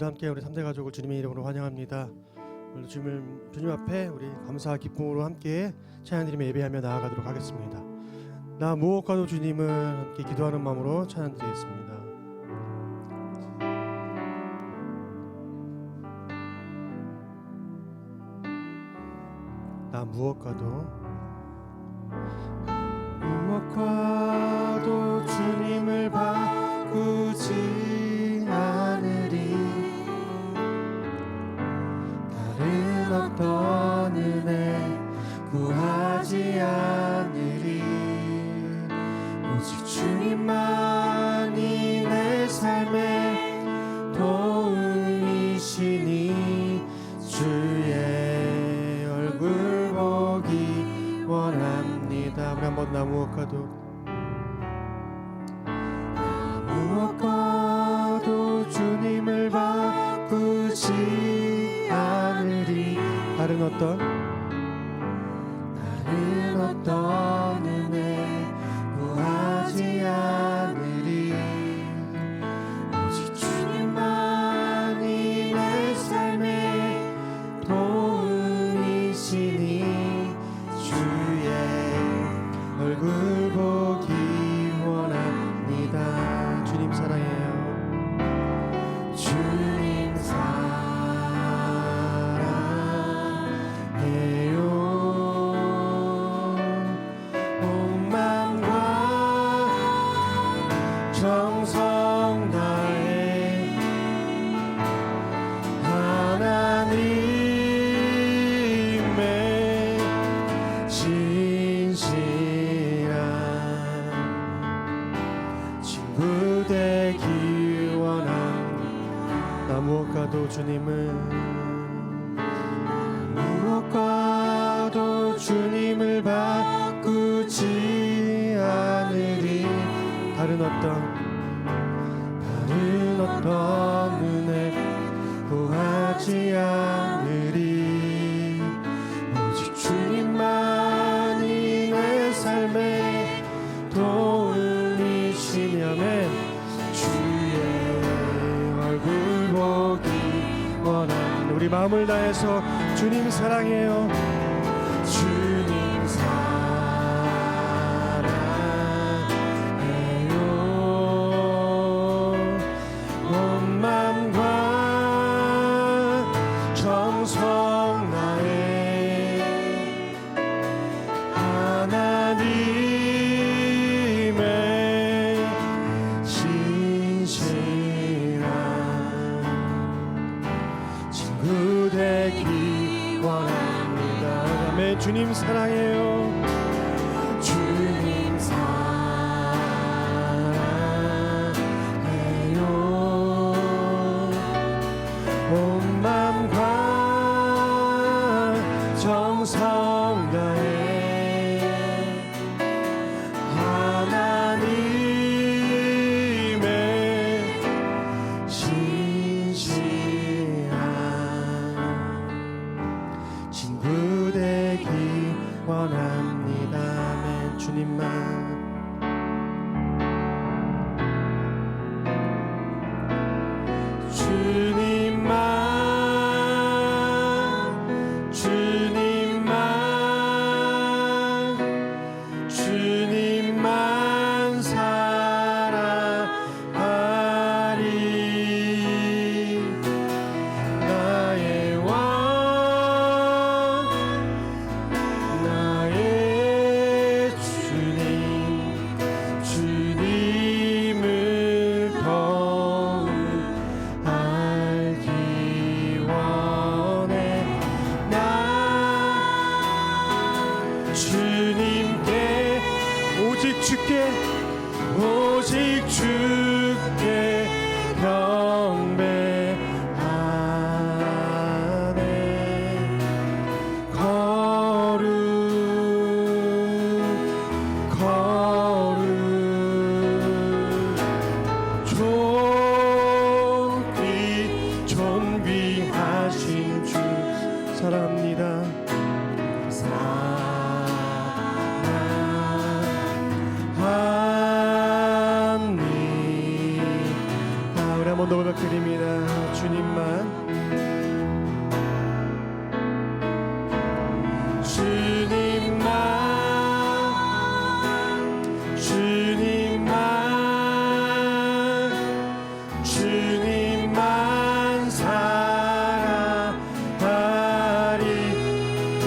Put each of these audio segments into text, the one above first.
오늘도 함께 우리 3대 가족을 주님의 이름으로 환영합니다. 오늘도 주님 앞에 우리 감사와 기쁨으로 함께 찬양드리며 예배하며 나아가도록 하겠습니다. 나 무엇과도 주님을 함께 기도하는 마음으로 찬양드리겠습니다. 나 무엇과도 주님을 바꾸지 않으리. 다른 어떤 은혜 구하지 않으리. 오직 주님만이 내 삶의 도움이시니 주의 얼굴 보기 원합니다. 우리 한번 나 무엇과도 주님을 바꾸지 않으리. 다른 어떤 은혜 구하지 않으리. 오직 주님만이 내 삶의 도움이시니 주의 얼굴 보기 원합니다. 주님 사랑해요. 주님 사랑해요. 온 맘과 정성 다해 하나님의 진실한 친구 되기 원합니다. 나 무엇과도 주님을 바꾸지 않으리. 다른 어떤 은혜 구하지 않으리. 오직 주님만이 내 삶의 도움이시냐면 주의 얼굴 보기 원합니다. 우리 마음을 다해서 주님 사랑해요. 주님 사랑해요. 온 맘과 정성 다해 하나님의 진실한 친구 되기 원합니다. 아멘. 주님 사랑해요. 주님 사랑해요. 온 맘과 정성 다해 하나님의 진실한 친구 되기 원합니다. 아멘. 주님만 사랑하리. 나의 왕 나의 주님을 더욱 알기 원해. 나 주님께 오직 주께 경배하네. 거룩 존귀하신 주 사랑합니다.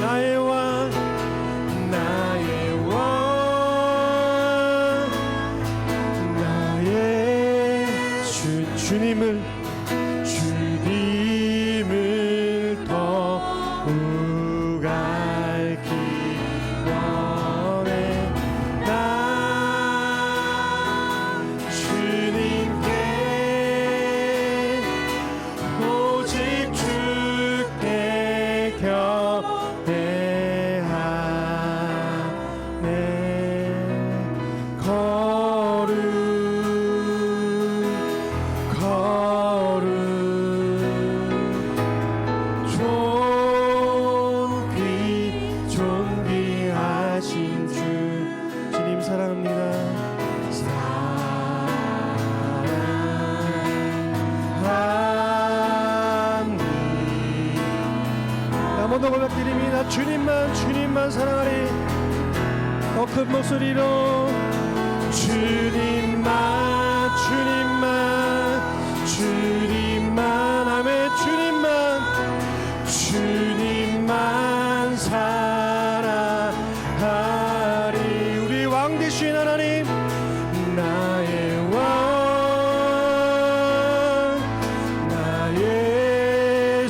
나의 왕 나의 왕 나의 주님을 더욱 알기 원해 나 주님께 오직 주께 경배하네 존귀하신 주 주님 사랑합니다. 사랑합니다. 한 번 더 고백드립니다. 주님만 사랑하리. 더 큰 목소리로 주님만 아멘. 주님만 사랑하리. 우리 왕 되신 하나님 나의 왕 나의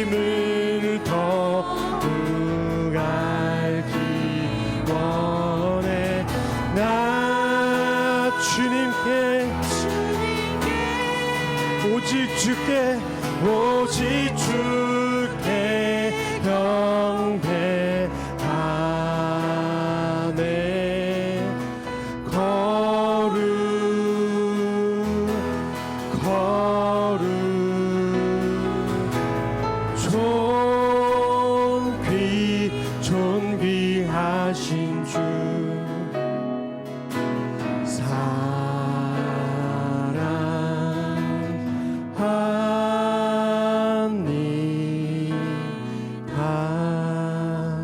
주님을 더욱 알기 원해 나 주님께 오직 주께 경배하네 거룩 존귀하신 주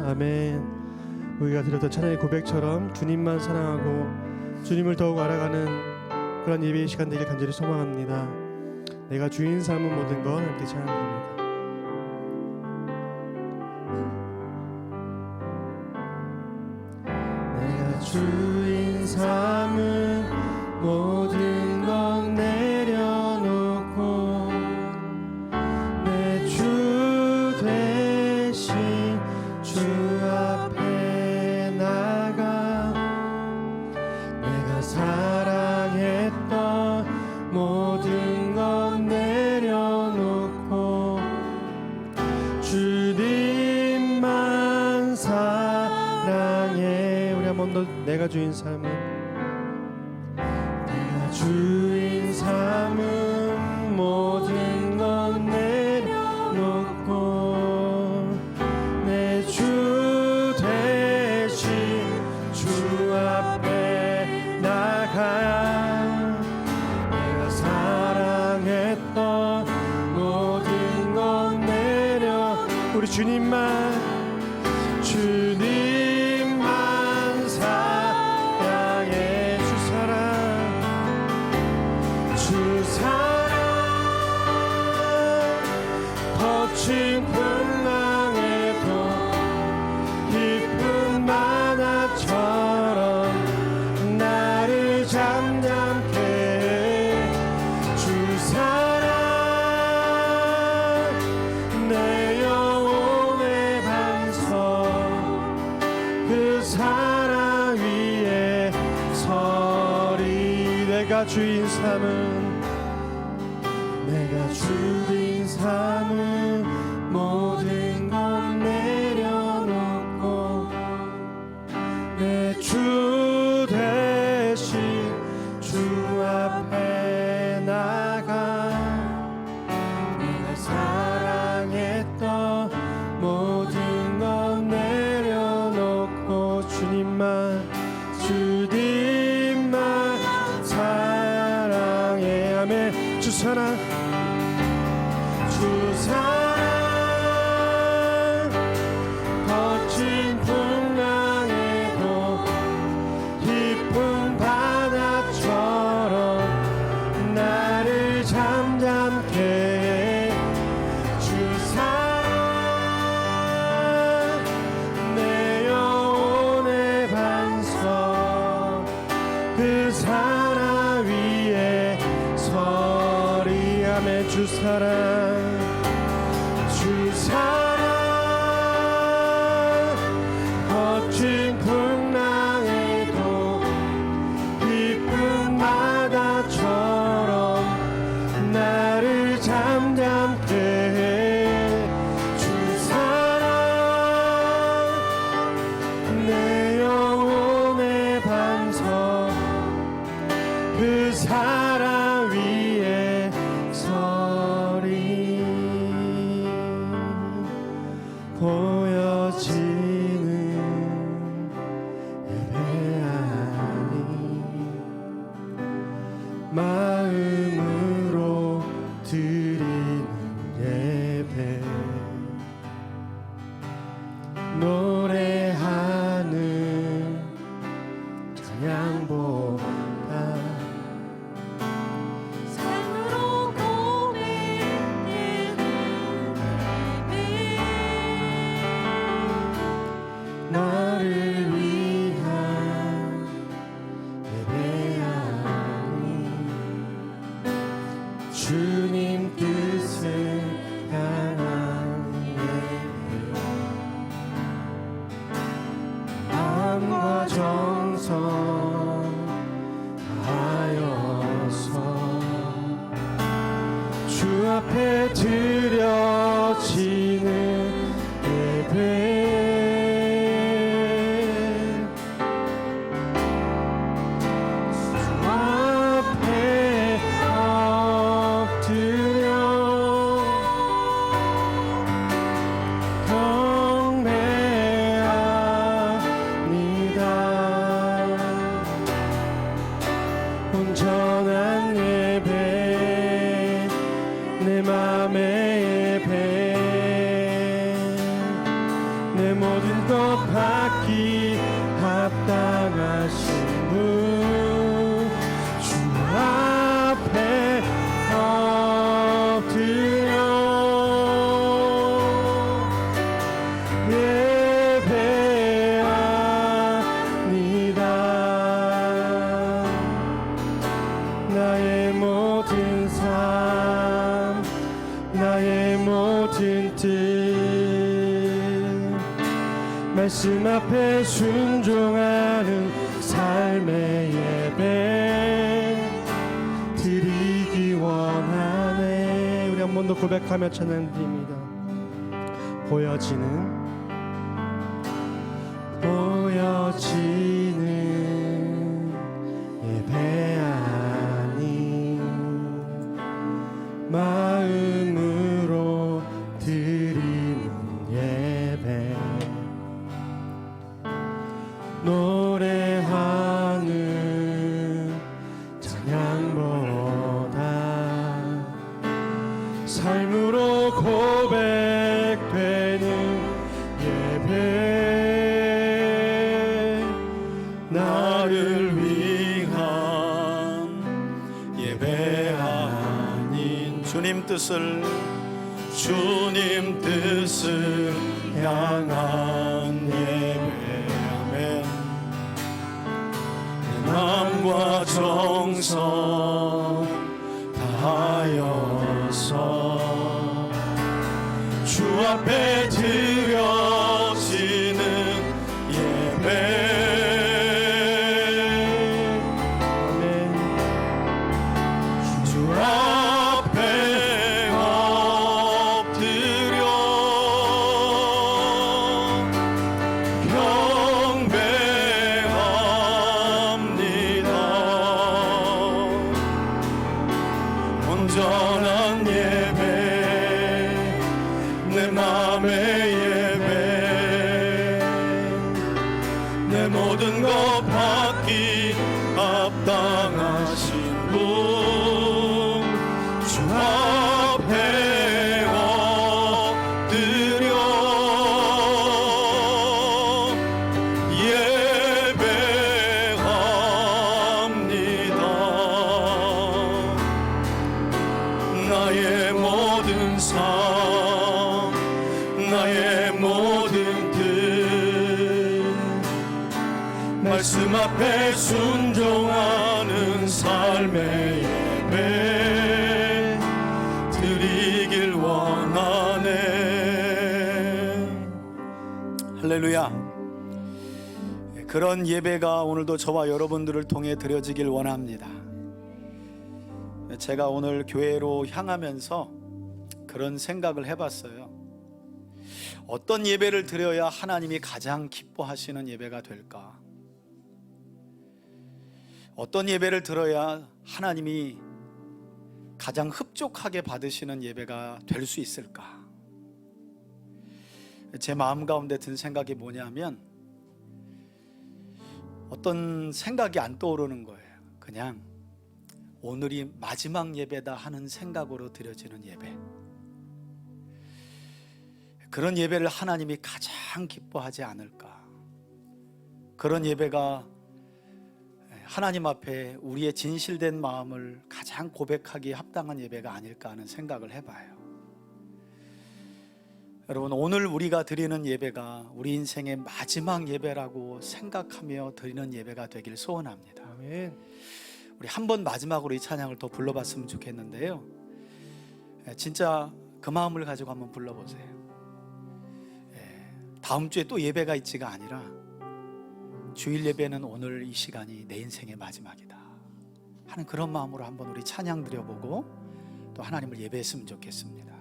아멘. 우리가 드렸던 찬양의 고백처럼 주님만 사랑하고 주님을 더욱 알아가는 그런 예배의 시간 되길 간절히 소망합니다. 내가 주인 삼은 모든 것 함께 찬양합니다. 내가 주인 삼은 모든 것 내려놓고 내 주 대신 주 앞에 나가 내가 사랑했던 모든 것 내려놓고 주님만 사랑해. 우리 한 번 더 내가 주인 삼은 모든 것 내려놓고 내 주 대신 주 앞에 나가 내가 사랑했던 모든 것 내려 우리 주님만 사랑해. 주 사랑 거친 풍랑에도 깊은 바다처럼 나를 잠잠케 해. 주 사랑 내 영혼의 반석 그 사랑 위에 서리. 내가 주인 삼은 모든 것 내려놓고 내 주 대신 주 앞에 나가 내가 사랑했던 모든 것 내려놓고 주님만 사랑해. 주 사랑 거친 풍랑에도 깊은 바다처럼 나를 잠잠케 해. 주 사랑 내 영혼의 반석 그 사랑 위에 서리. 보여지는 예배하니 마음으로 드리는 예배. 노래하는 찬양보다 삶으로 고백되는 예배. 나를 위한 예배하니 주님 뜻을 향한 예배. 마음과 정성 다하여서 주 앞에 드려지는 예배. 온전한 예배 내 맘의 예배 내 모든 것 받기 합당하신 분 주 앞에 엎드려 예배합니다. 나의 모든 삶 나의 모든 뜻 말씀 앞에 순종하는 삶의 예배 드리기 원하네. 우리 한 번 더 고백하며 찬양드립니다. 보여지는 예배하니 마음으로 드리는 예배. 노래하는 찬양보다 삶으로 고백되는 예배. 나를 위한 예배하니 주님 뜻을 향한 예배하면 내 마음과 정성 다하여서 주 앞에 드려지는 예배. 온전한 예배 내 맘의 예배 내 모든 것 받기 합당하신 분 주 앞에 엎드려 예배합니다. 나의 모든 삶 나의 모든 뜻 말씀 앞에 순종하는 삶의 예배 드리기 할렐루야. 그런 예배가 오늘도 저와 여러분들을 통해 드려지길 원합니다. 제가 오늘 교회로 향하면서 그런 생각을 해봤어요. 어떤 예배를 드려야 하나님이 가장 기뻐하시는 예배가 될까? 어떤 예배를 들어야 하나님이 가장 흡족하게 받으시는 예배가 될 수 있을까? 제 마음 가운데 든 생각이 뭐냐면 어떤 생각이 안 떠오르는 거예요. 그냥 오늘이 마지막 예배다 하는 생각으로 드려지는 예배, 그런 예배를 하나님이 가장 기뻐하지 않을까? 그런 예배가 하나님 앞에 우리의 진실된 마음을 가장 고백하기에 합당한 예배가 아닐까 하는 생각을 해봐요. 여러분, 오늘 우리가 드리는 예배가 우리 인생의 마지막 예배라고 생각하며 드리는 예배가 되길 소원합니다. 아멘. 우리 한 번 마지막으로 이 찬양을 더 불러봤으면 좋겠는데요, 진짜 그 마음을 가지고 한번 불러보세요. 다음 주에 또 예배가 있지가 아니라 주일 예배는 오늘 이 시간이 내 인생의 마지막이다 하는 그런 마음으로 한번 우리 찬양 드려보고 또 하나님을 예배했으면 좋겠습니다.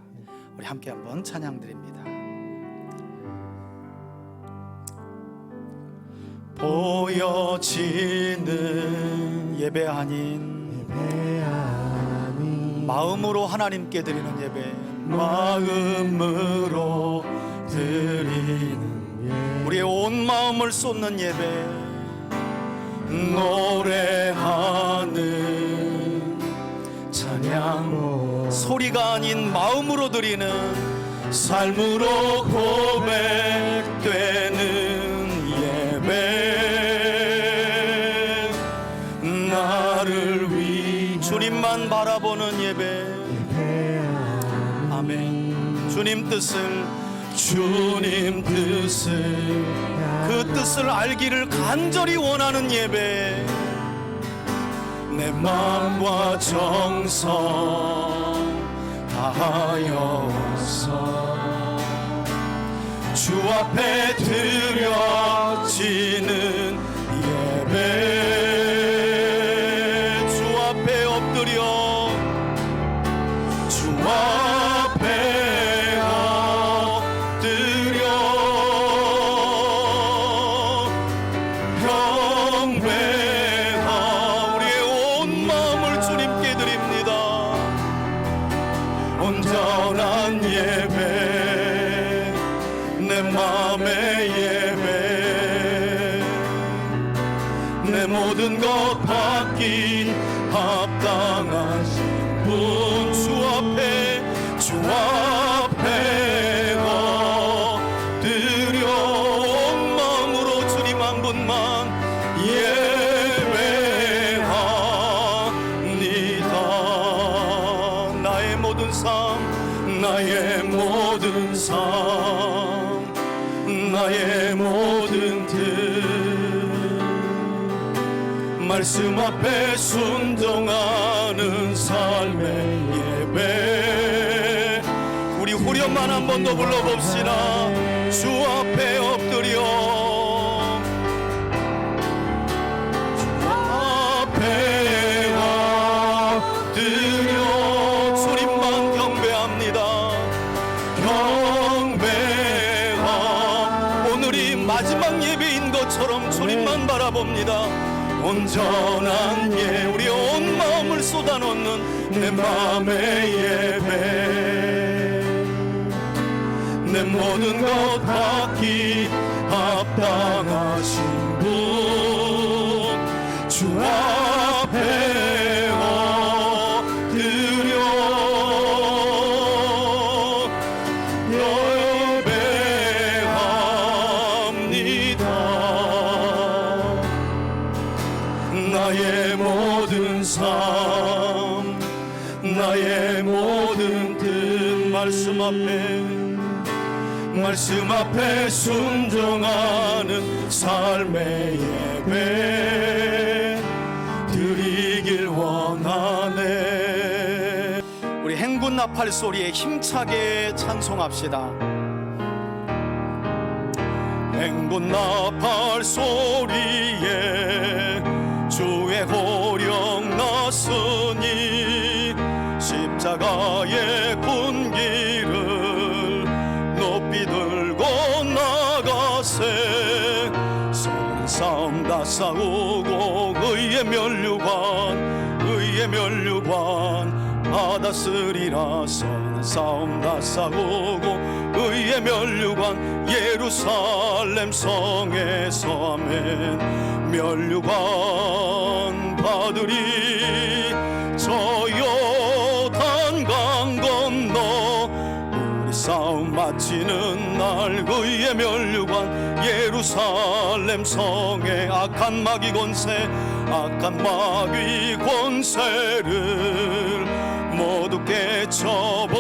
우리 함께 한번 찬양 드립니다. 보여지는 예배 아닌 마음으로 하나님께 드리는 예배, 마음으로 드리는 우리의 온 마음을 쏟는 예배, 노래하는 찬양, 소리가 아닌 마음으로 드리는, 삶으로 고백되는 예배, 나를 위 주님만 바라보는 예배. 아멘. 주님 뜻을 그 뜻을 알기를 간절히 원하는 예배, 내 마음과 정성 다하여서 주 앞에 드려지는 예배, 주 앞에 엎드려 주 앞에 온전한 예배, 내 맘의 예배, 내 모든 것 받긴 합당하신 분, 주 앞에 엎드려 온 마음으로 주님 한 분만 예배합니다. 나의 모든 삶, 나의 모든 삶, 나의 모든 뜻, 말씀 앞에 순종하는 삶의 예배. 우리 후렴만 한 번 더 불러봅시다. 주 앞에 엎드려 주 앞에 엎드려 주님만 경배합니다. 오늘이 마지막 예배인 것처럼 주님만 바라봅니다. 온전한 우리의 온 마음을 쏟아놓는 내 마음의 예배, 내 모든 것 받기 합당하신 분, 주 앞에 엎드려 나의 모든 삶, 나의 모든 뜻, 말씀 앞에 순종하는 삶의 예배 드리길 원하네. 우리 행군 나팔 소리에 힘차게 찬송합시다. 행군 나팔 소리에 주의 호령 났으니 십자가의 군기를 높이 들고 나가세 서는 싸움 다 싸우고 의의 면류관 받았으리라 서는 싸움 다 싸우고 의의 면류관 예루살렘 성에서 아멘 면류관 받으리 저 요단강 건너 우리 싸움 마치는 날 의의 면류관 예루살렘 성에 악한 마귀 권세를 모두 깨쳐버리고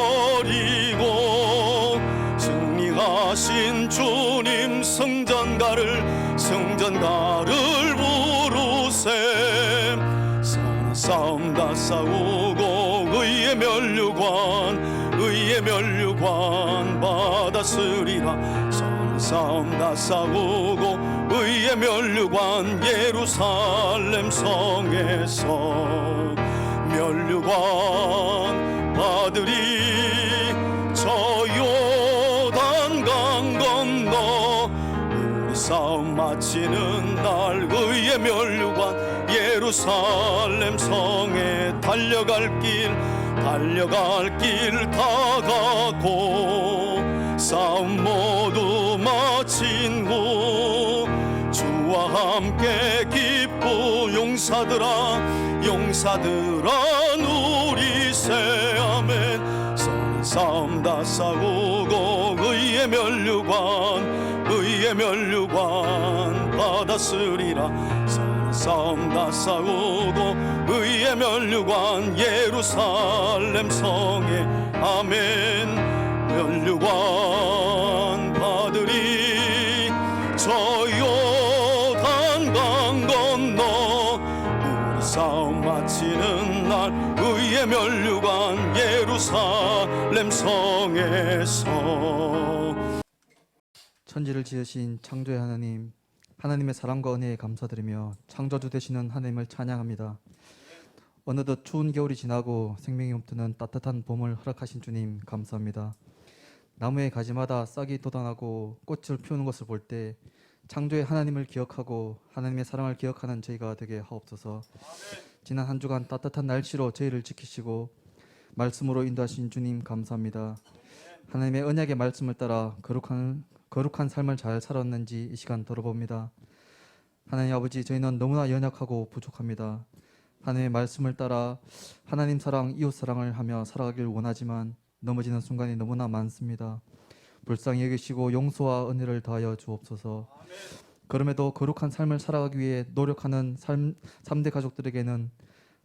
승리하신 주님 승전가를 부르세 싸우는 싸움 다 싸우고 의의 면류관 받았으리라 싸우는 싸움 다 싸우고 의의 면류관 예루살렘 성에서 면류관 받으리 저 요단강 건너 우리 싸움 마치는 날 의의 면류관 예루살렘 성에 달려갈 길 다 가고 싸움 모두 마친 후 주와 함께 기쁘 용사들아 누리세 아멘 서는 싸움 다 싸우고 의의 면류관 받았으리라 서는 싸움 다 싸우고 의의 면류관 예루살렘 성에 아멘 면류관 받으리 저 요단강 건너 우리 싸움 마치는 날 의의 면류관 예루살렘 성에서 천지를 지으신 창조의 하나님, 하나님의 사랑과 은혜에 감사드리며 창조주 되시는 하나님을 찬양합니다. 어느덧 추운 겨울이 지나고 생명이 움트는 따뜻한 봄을 허락하신 주님 감사합니다. 나무의 가지마다 싹이 돋아나고 꽃을 피우는 것을 볼 때 창조의 하나님을 기억하고 하나님의 사랑을 기억하는 저희가 되게 하옵소서. 지난 한 주간 따뜻한 날씨로 저희를 지키시고 말씀으로 인도하신 주님 감사합니다. 하나님의 언약의 말씀을 따라 거룩한 삶을 잘 살았는지 이 시간 돌아봅니다. 하나님 아버지, 저희는 너무나 연약하고 부족합니다. 하나님의 말씀을 따라 하나님 사랑, 이웃 사랑을 하며 살아가길 원하지만 넘어지는 순간이 너무나 많습니다. 불쌍히 여기시고 용서와 은혜를 더하여 주옵소서. 그럼에도 거룩한 삶을 살아가기 위해 노력하는 3대 가족들에게는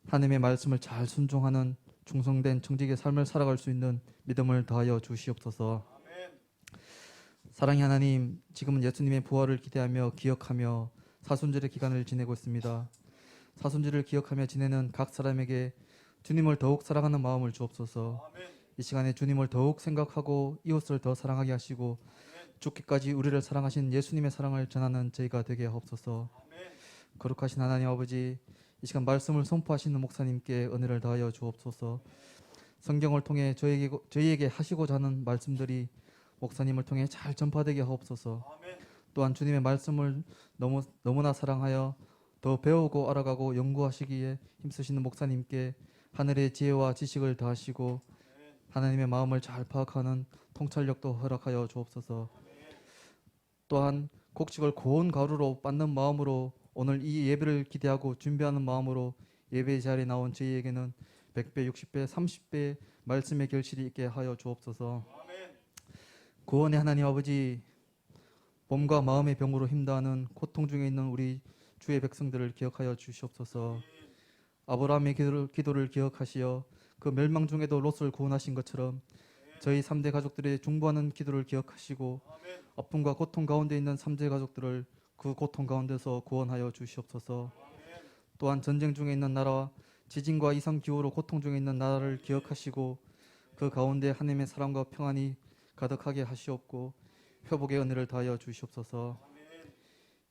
하나님의 말씀을 잘 순종하는 충성된 청직의 삶을 살아갈 수 있는 믿음을 더하여 주시옵소서. 사랑의 하나님, 지금은 예수님의 부활을 기대하며 기억하며 사순절의 기간을 지내고 있습니다. 사순절을 기억하며 지내는 각 사람에게 주님을 더욱 사랑하는 마음을 주옵소서. 이 시간에 주님을 더욱 생각하고 이웃을 더 사랑하게 하시고 죽기까지 우리를 사랑하신 예수님의 사랑을 전하는 저희가 되게 하옵소서. 거룩하신 하나님 아버지, 이 시간 말씀을 선포하시는 목사님께 은혜를 더하여 주옵소서. 성경을 통해 저희에게 하시고자 하는 말씀들이 목사님을 통해 잘 전파되게 하옵소서. 또한 주님의 말씀을 너무나 사랑하여 더 배우고 알아가고 연구하시기에 힘쓰시는 목사님께 하늘의 지혜와 지식을 더하시고 하나님의 마음을 잘 파악하는 통찰력도 허락하여 주옵소서. 또한 곡식을 고운 가루로 빻는 마음으로 오늘 이 예배를 기대하고 준비하는 마음으로 예배 자리에 나온 저희에게는 100배, 60배, 30배 말씀의 결실이 있게 하여 주옵소서. 구원의 하나님 아버지, 몸과 마음의 병으로 힘다하는 고통 중에 있는 우리 주의 백성들을 기억하여 주시옵소서. 아브라함의 기도를 기억하시어 그 멸망 중에도 롯을 구원하신 것처럼 저희 3대 가족들의 중보하는 기도를 기억하시고 아픔과 고통 가운데 있는 3대 가족들을 그 고통 가운데서 구원하여 주시옵소서. 또한 전쟁 중에 있는 나라와 지진과 이상 기후로 고통 중에 있는 나라를 기억하시고 그 가운데 하나님의 사랑과 평안이 가득하게 하시옵고 회복의 은혜를 더하여 주시옵소서.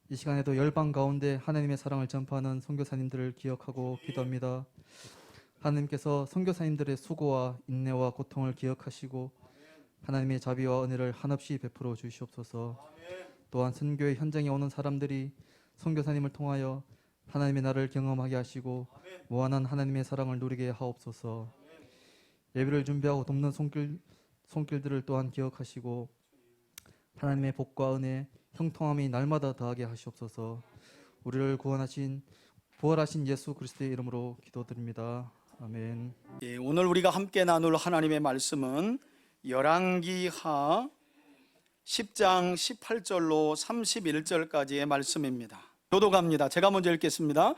이 시간에도 열방 가운데 하나님의 사랑을 전파하는 선교사님들을 기억하고 기도합니다. 하나님께서 선교사님들의 수고와 인내와 고통을 기억하시고 하나님의 자비와 은혜를 한없이 베풀어 주시옵소서. 또한 선교의 현장에 오는 사람들이 선교사님을 통하여 하나님의 나라를 경험하게 하시고 무한한 하나님의 사랑을 누리게 하옵소서. 예배를 준비하고 돕는 손길들을 또한 기억하시고 하나님의 복과 은혜, 형통함이 날마다 더하게 하시옵소서. 우리를 구원하신 부활하신 예수 그리스도의 이름으로 기도드립니다. 아멘. 예, 오늘 우리가 함께 나눌 하나님의 말씀은 열왕기하 10장 18절로 31절까지의 말씀입니다. 교독합니다. 제가 먼저 읽겠습니다.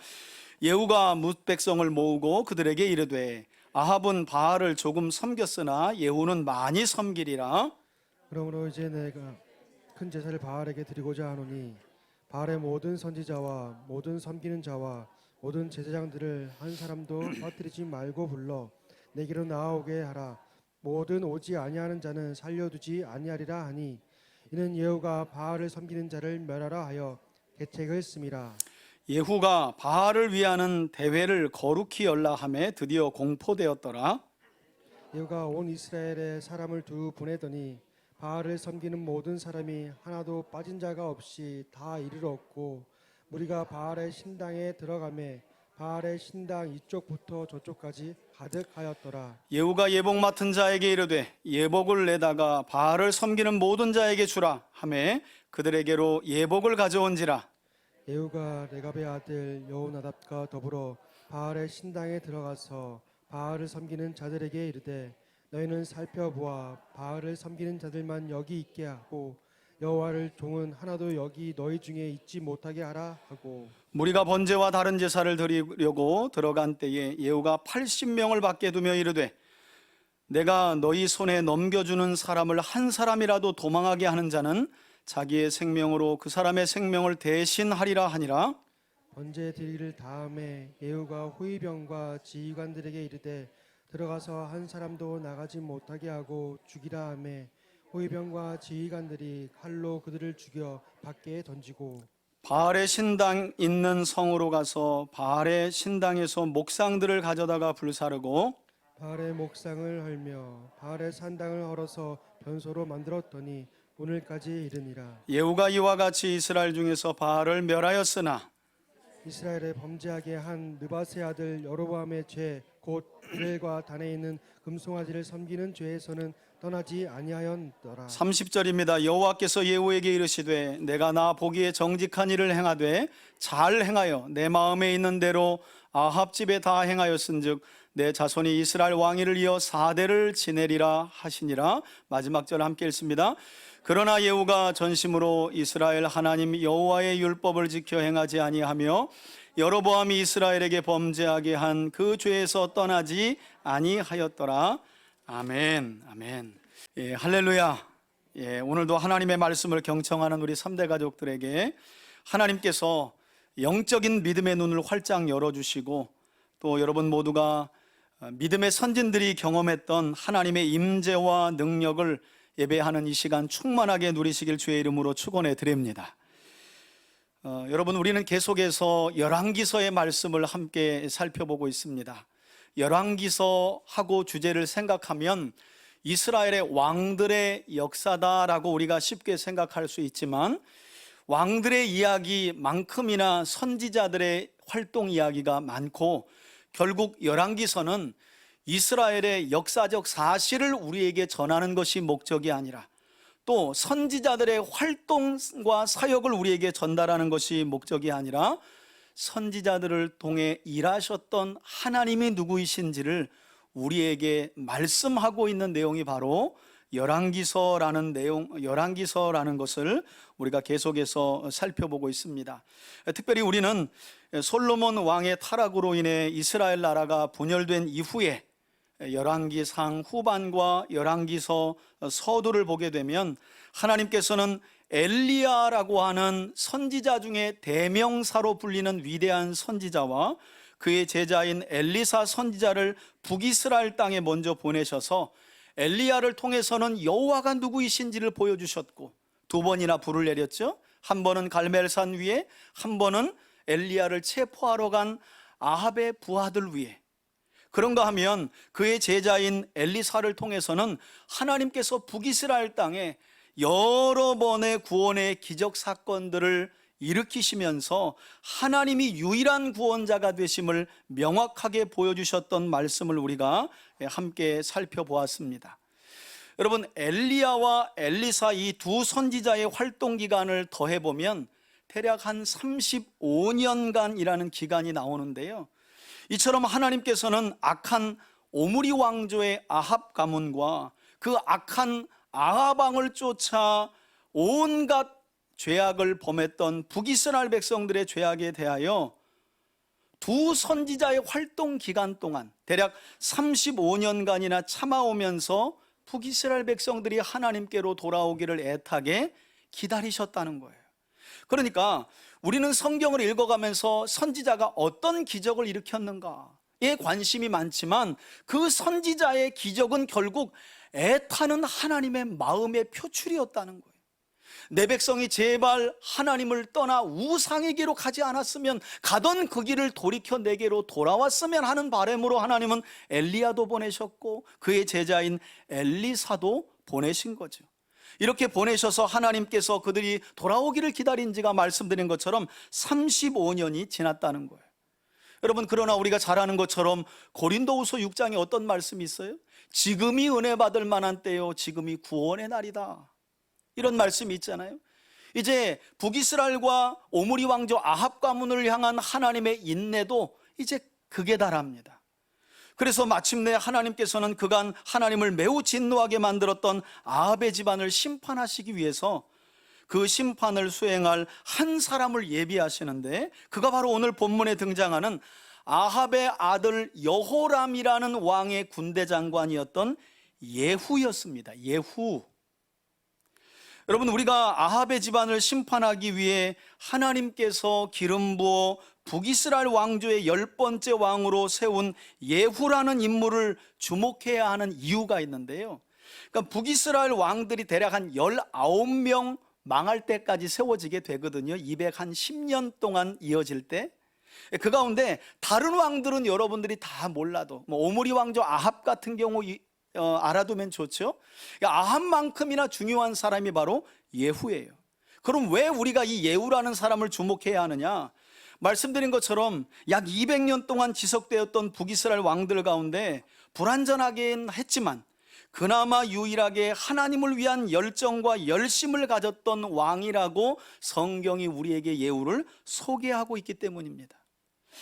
예후가 뭇 백성을 모으고 그들에게 이르되 아합은 바알을 조금 섬겼으나 예후는 많이 섬기리라. 그러므로 이제 내가 큰 제사를 바알에게 드리고자 하노니 바알의 모든 선지자와 모든 섬기는 자와 모든 제사장들을 한 사람도 빠뜨리지 말고 불러 내게로 나아오게 하라. 모든 오지 아니하는 자는 살려두지 아니하리라 하니 이는 예후가 바알을 섬기는 자를 멸하라 하여 계책을 씀이라. 예후가 바알을 위하는 대회를 거룩히 열라 하매 드디어 공포되었더라. 예후가 온 이스라엘에 사람을 두 보내더니 바알을 섬기는 모든 사람이 하나도 빠진 자가 없이 다 이르렀고 무리가 바알의 신당에 들어가매 바알의 신당 이쪽부터 저쪽까지 가득하였더라. 예후가 예복 맡은 자에게 이르되 예복을 내다가 바알을 섬기는 모든 자에게 주라 하매 그들에게로 예복을 가져온지라. 예후가 레갑의 아들 여호나답과 더불어 바알의 신당에 들어가서 바알을 섬기는 자들에게 이르되 너희는 살펴보아 바알을 섬기는 자들만 여기 있게 하고 여호와를 종은 하나도 여기 너희 중에 있지 못하게 하라 하고 무리가 번제와 다른 제사를 드리려고 들어간 때에 예후가 80명을 밖에 두며 이르되 내가 너희 손에 넘겨주는 사람을 한 사람이라도 도망하게 하는 자는 자기의 생명으로 그 사람의 생명을 대신하리라 하니라. 번제 드리기를 다음에 예후가 호위병과 지휘관들에게 이르되 들어가서 한 사람도 나가지 못하게 하고 죽이라 하매 호위병과 지휘관들이 칼로 그들을 죽여 밖에 던지고 바알의 신당 있는 성으로 가서 바알의 신당에서 목상들을 가져다가 불사르고 바알의 목상을 헐며 바알의 산당을 헐어서 변소로 만들었더니 오늘까지 이르니라. 예후가 이와 같이 이스라엘 중에서 바알을 멸하였으나 이스라엘에 범죄하게 한 느바세 아들 여로보암의 죄 곧 이렐과 단에 있는 금송아지를 섬기는 죄에서는 떠나지 아니하였더라. 30절입니다. 여호와께서 예후에게 이르시되 내가 나 보기에 정직한 일을 행하되 잘 행하여 내 마음에 있는 대로 아합 집에 다 행하였은즉 내 자손이 이스라엘 왕위를 이어 4대를 지내리라 하시니라. 마지막 절 함께 읽습니다. 그러나 예후가 전심으로 이스라엘 하나님 여호와의 율법을 지켜 행하지 아니하며 여로보암이 이스라엘에게 범죄하게 한 그 죄에서 떠나지 아니하였더라. 아멘. 아멘. 예, 할렐루야. 예, 오늘도 하나님의 말씀을 경청하는 우리 3대 가족들에게 하나님께서 영적인 믿음의 눈을 활짝 열어주시고 또 여러분 모두가 믿음의 선진들이 경험했던 하나님의 임재와 능력을 예배하는 이 시간 충만하게 누리시길 주의 이름으로 축원해 드립니다. 여러분 우리는 계속해서 열왕기서의 말씀을 함께 살펴보고 있습니다. 열왕기서하고 주제를 생각하면 이스라엘의 왕들의 역사다라고 우리가 쉽게 생각할 수 있지만 왕들의 이야기만큼이나 선지자들의 활동 이야기가 많고 결국 열왕기서는 이스라엘의 역사적 사실을 우리에게 전하는 것이 목적이 아니라 또 선지자들의 활동과 사역을 우리에게 전달하는 것이 목적이 아니라 선지자들을 통해 일하셨던 하나님이 누구이신지를 우리에게 말씀하고 있는 내용이 바로 열왕기서라는 것을 우리가 계속해서 살펴보고 있습니다. 특별히 우리는 솔로몬 왕의 타락으로 인해 이스라엘 나라가 분열된 이후에 열왕기상 후반과 열왕기서 서두를 보게 되면 하나님께서는 엘리야라고 하는 선지자 중에 대명사로 불리는 위대한 선지자와 그의 제자인 엘리사 선지자를 북이스라엘 땅에 먼저 보내셔서 엘리야를 통해서는 여호와가 누구이신지를 보여주셨고 두 번이나 불을 내렸죠. 한 번은 갈멜산 위에, 한 번은 엘리야를 체포하러 간 아합의 부하들 위에. 그런가 하면 그의 제자인 엘리사를 통해서는 하나님께서 북이스라엘 땅에 여러 번의 구원의 기적 사건들을 일으키시면서 하나님이 유일한 구원자가 되심을 명확하게 보여주셨던 말씀을 우리가 함께 살펴보았습니다. 여러분, 엘리야와 엘리사 이 두 선지자의 활동 기간을 더해보면 대략 한 35년간이라는 기간이 나오는데요, 이처럼 하나님께서는 악한 오므리 왕조의 아합 가문과 그 악한 아합 왕을 쫓아 온갖 죄악을 범했던 북이스라엘 백성들의 죄악에 대하여 두 선지자의 활동 기간 동안 대략 35년간이나 참아오면서 북이스라엘 백성들이 하나님께로 돌아오기를 애타게 기다리셨다는 거예요. 그러니까 우리는 성경을 읽어가면서 선지자가 어떤 기적을 일으켰는가에 관심이 많지만 그 선지자의 기적은 결국 애타는 하나님의 마음의 표출이었다는 거예요. 내 백성이 제발 하나님을 떠나 우상에게로 가지 않았으면, 가던 그 길을 돌이켜 내게로 돌아왔으면 하는 바람으로 하나님은 엘리야도 보내셨고 그의 제자인 엘리사도 보내신 거죠. 이렇게 보내셔서 하나님께서 그들이 돌아오기를 기다린 지가 말씀드린 것처럼 35년이 지났다는 거예요. 여러분, 그러나 우리가 잘 아는 것처럼 고린도후서 6장에 어떤 말씀이 있어요? 지금이 은혜 받을 만한 때요, 지금이 구원의 날이다, 이런 말씀이 있잖아요. 이제 북이스라엘과 오므리 왕조 아합 가문을 향한 하나님의 인내도 이제 극에 달합니다. 그래서 마침내 하나님께서는 그간 하나님을 매우 진노하게 만들었던 아합의 집안을 심판하시기 위해서 그 심판을 수행할 한 사람을 예비하시는데, 그가 바로 오늘 본문에 등장하는 아합의 아들 여호람이라는 왕의 군대 장관이었던 예후였습니다. 예후. 여러분, 우리가 아합의 집안을 심판하기 위해 하나님께서 기름 부어 북이스라엘 왕조의 10번째 왕으로 세운 예후라는 인물을 주목해야 하는 이유가 있는데요, 그러니까 북이스라엘 왕들이 대략 한 19명 망할 때까지 세워지게 되거든요. 210년 동안 이어질 때. 그 가운데 다른 왕들은 여러분들이 다 몰라도, 오므리 왕조 아합 같은 경우 알아두면 좋죠. 아합만큼이나 중요한 사람이 바로 예후예요. 그럼 왜 우리가 이 예후라는 사람을 주목해야 하느냐? 말씀드린 것처럼 약 200년 동안 지속되었던 북이스라엘 왕들 가운데 불완전하긴 했지만 그나마 유일하게 하나님을 위한 열정과 열심을 가졌던 왕이라고 성경이 우리에게 예후를 소개하고 있기 때문입니다.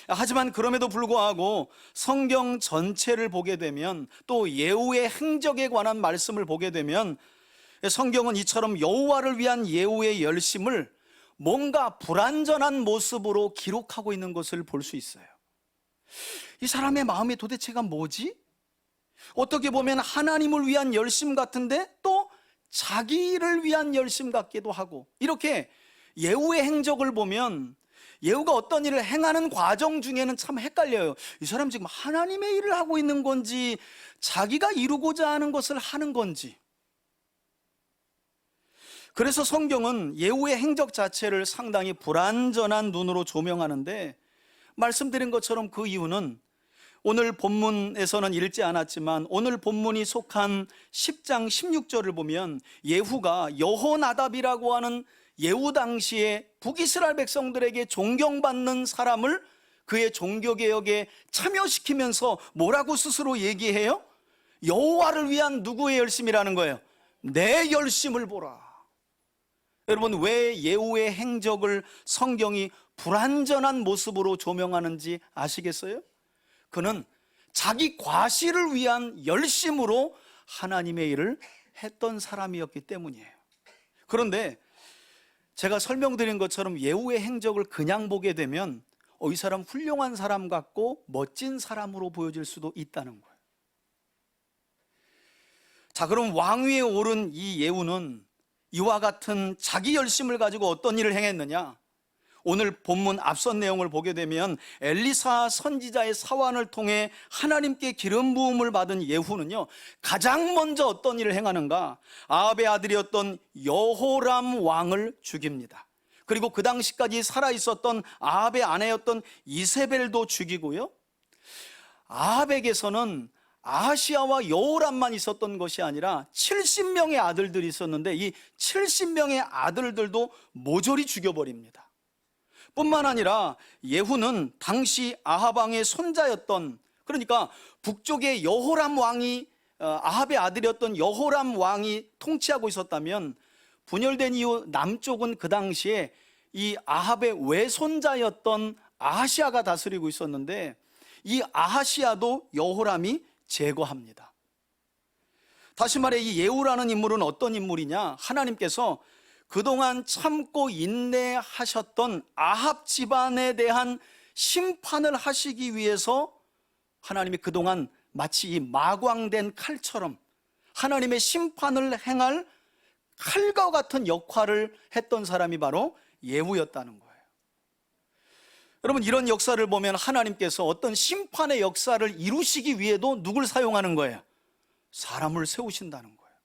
하지만 그럼에도 불구하고 성경 전체를 보게 되면, 또 예후의 행적에 관한 말씀을 보게 되면, 성경은 이처럼 여호와를 위한 예후의 열심을 뭔가 불완전한 모습으로 기록하고 있는 것을 볼 수 있어요. 이 사람의 마음이 도대체가 뭐지? 어떻게 보면 하나님을 위한 열심 같은데 또 자기를 위한 열심 같기도 하고, 이렇게 예후의 행적을 보면 예후가 어떤 일을 행하는 과정 중에는 참 헷갈려요. 이 사람 지금 하나님의 일을 하고 있는 건지 자기가 이루고자 하는 것을 하는 건지. 그래서 성경은 예후의 행적 자체를 상당히 불완전한 눈으로 조명하는데, 말씀드린 것처럼 그 이유는 오늘 본문에서는 읽지 않았지만 오늘 본문이 속한 10장 16절을 보면 예후가 여호나답이라고 하는 예후 당시에 북이스라엘 백성들에게 존경받는 사람을 그의 종교개혁에 참여시키면서 뭐라고 스스로 얘기해요? 여호와를 위한 누구의 열심이라는 거예요? 내 열심을 보라. 여러분, 왜 예후의 행적을 성경이 불완전한 모습으로 조명하는지 아시겠어요? 그는 자기 과시를 위한 열심으로 하나님의 일을 했던 사람이었기 때문이에요. 그런데 제가 설명드린 것처럼 예후의 행적을 그냥 보게 되면 이 사람 훌륭한 사람 같고 멋진 사람으로 보여질 수도 있다는 거예요. 자, 그럼 왕위에 오른 이 예후는 이와 같은 자기 열심을 가지고 어떤 일을 행했느냐? 오늘 본문 앞선 내용을 보게 되면 엘리사 선지자의 사환을 통해 하나님께 기름 부음을 받은 예후는요, 가장 먼저 어떤 일을 행하는가? 아합의 아들이었던 여호람 왕을 죽입니다. 그리고 그 당시까지 살아 있었던 아합의 아내였던 이세벨도 죽이고요, 아합에게서는 아하시아와 여호람만 있었던 것이 아니라 70명의 아들들이 있었는데 이 70명의 아들들도 모조리 죽여버립니다. 뿐만 아니라 예후는 당시 아합 왕의 손자였던, 그러니까 북쪽의 여호람 왕이 아합의 아들이었던 여호람 왕이 통치하고 있었다면, 분열된 이후 남쪽은 그 당시에 이 아합의 외손자였던 아하시아가 다스리고 있었는데 이 아하시아도 여호람이 제거합니다. 다시 말해 이 예후라는 인물은 어떤 인물이냐? 하나님께서 그동안 참고 인내하셨던 아합 집안에 대한 심판을 하시기 위해서 하나님이 그동안 마치 이 마광된 칼처럼 하나님의 심판을 행할 칼과 같은 역할을 했던 사람이 바로 예후였다는 거예요. 여러분, 이런 역사를 보면 하나님께서 어떤 심판의 역사를 이루시기 위해도 누굴 사용하는 거예요? 사람을 세우신다는 거예요.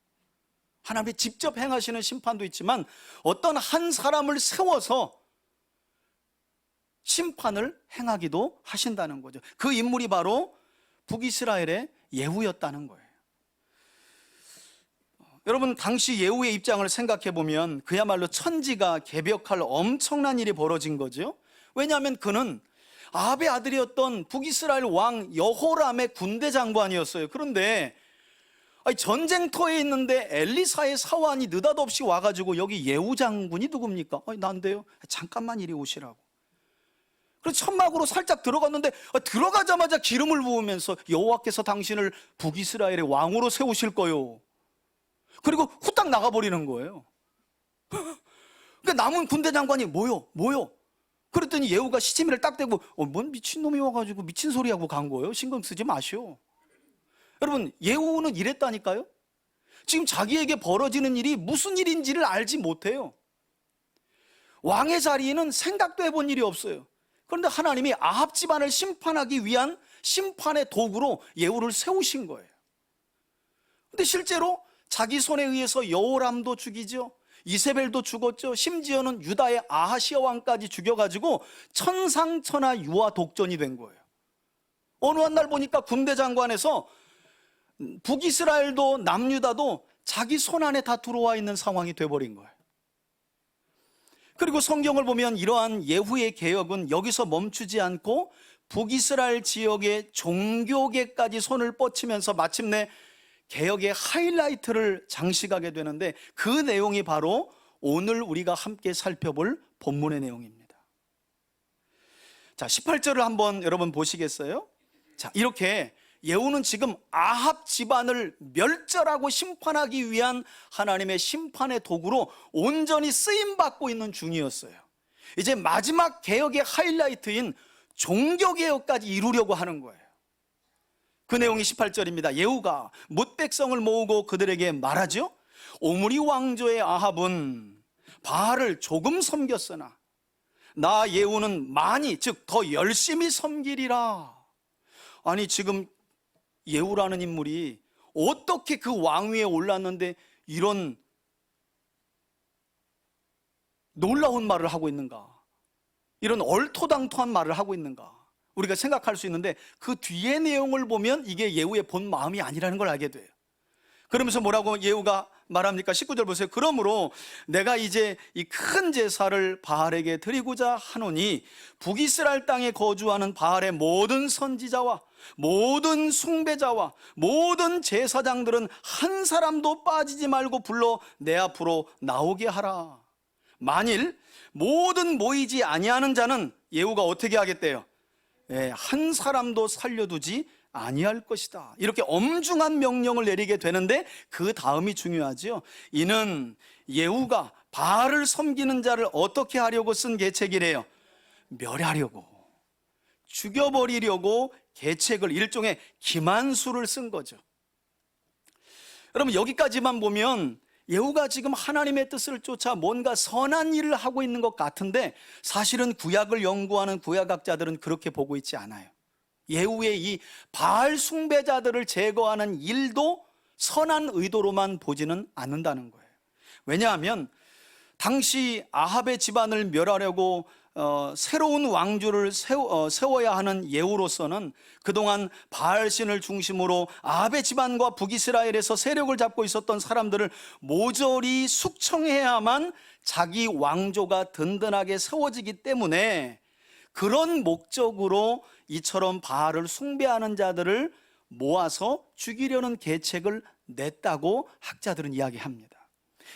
하나님이 직접 행하시는 심판도 있지만 어떤 한 사람을 세워서 심판을 행하기도 하신다는 거죠. 그 인물이 바로 북이스라엘의 예후였다는 거예요. 여러분, 당시 예후의 입장을 생각해 보면 그야말로 천지가 개벽할 엄청난 일이 벌어진 거죠. 왜냐하면 그는 아합의 아들이었던 북이스라엘 왕 여호람의 군대 장관이었어요. 그런데 전쟁터에 있는데 엘리사의 사환이 느닷없이 와가지고 여기 예후 장군이 누굽니까? 난데요. 잠깐만 이리 오시라고. 그래서 천막으로 살짝 들어갔는데 들어가자마자 기름을 부으면서 여호와께서 당신을 북이스라엘의 왕으로 세우실 거요. 그리고 후딱 나가버리는 거예요. 그러니까 남은 군대 장관이 뭐요? 그랬더니 예후가 시치미를 딱 대고 뭔 미친놈이 와가지고 미친 소리하고 간 거예요. 신경 쓰지 마시오. 여러분, 예후는 이랬다니까요. 지금 자기에게 벌어지는 일이 무슨 일인지를 알지 못해요. 왕의 자리에는 생각도 해본 일이 없어요. 그런데 하나님이 아합 집안을 심판하기 위한 심판의 도구로 예후를 세우신 거예요. 근데 실제로 자기 손에 의해서 여호람도 죽이죠. 이세벨도 죽었죠. 심지어는 유다의 아하시아 왕까지 죽여가지고 천상천하 유아 독전이 된 거예요. 어느 한 날 보니까 군대 장관에서 북이스라엘도 남유다도 자기 손 안에 다 들어와 있는 상황이 돼버린 거예요. 그리고 성경을 보면 이러한 예후의 개혁은 여기서 멈추지 않고 북이스라엘 지역의 종교계까지 손을 뻗치면서 마침내 개혁의 하이라이트를 장식하게 되는데 그 내용이 바로 오늘 우리가 함께 살펴볼 본문의 내용입니다. 자, 18절을 한번 여러분 보시겠어요? 자, 이렇게 예후는 지금 아합 집안을 멸절하고 심판하기 위한 하나님의 심판의 도구로 온전히 쓰임받고 있는 중이었어요. 이제 마지막 개혁의 하이라이트인 종교개혁까지 이루려고 하는 거예요. 그 내용이 18절입니다. 예후가 뭇 백성을 모으고 그들에게 말하죠. 오므리 왕조의 아합은 바알을 조금 섬겼으나 나 예후는 많이, 즉 더 열심히 섬기리라. 아니, 지금 예후라는 인물이 어떻게 그 왕위에 올랐는데 이런 놀라운 말을 하고 있는가? 이런 얼토당토한 말을 하고 있는가? 우리가 생각할 수 있는데 그 뒤의 내용을 보면 이게 예후의 본 마음이 아니라는 걸 알게 돼요. 그러면서 뭐라고 예후가 말합니까? 19절 보세요. 그러므로 내가 이제 이 큰 제사를 바알에게 드리고자 하노니 북이스라엘 땅에 거주하는 바알의 모든 선지자와 모든 숭배자와 모든 제사장들은 한 사람도 빠지지 말고 불러 내 앞으로 나오게 하라. 만일 모든 모이지 아니하는 자는 예후가 어떻게 하겠대요? 한 사람도 살려두지 아니할 것이다. 이렇게 엄중한 명령을 내리게 되는데 그 다음이 중요하죠. 이는 예후가 바알을 섬기는 자를 어떻게 하려고 쓴 계책이래요? 멸하려고, 죽여버리려고 계책을, 일종의 기만수를 쓴 거죠. 여러분, 여기까지만 보면 예후가 지금 하나님의 뜻을 쫓아 뭔가 선한 일을 하고 있는 것 같은데 사실은 구약을 연구하는 구약학자들은 그렇게 보고 있지 않아요. 예후의 이 바알 숭배자들을 제거하는 일도 선한 의도로만 보지는 않는다는 거예요. 왜냐하면 당시 아합의 집안을 멸하려고 새로운 왕조를 세워야 하는 예후로서는 그동안 바알신을 중심으로 아합의 집안과 북이스라엘에서 세력을 잡고 있었던 사람들을 모조리 숙청해야만 자기 왕조가 든든하게 세워지기 때문에 그런 목적으로 이처럼 바알을 숭배하는 자들을 모아서 죽이려는 계책을 냈다고 학자들은 이야기합니다.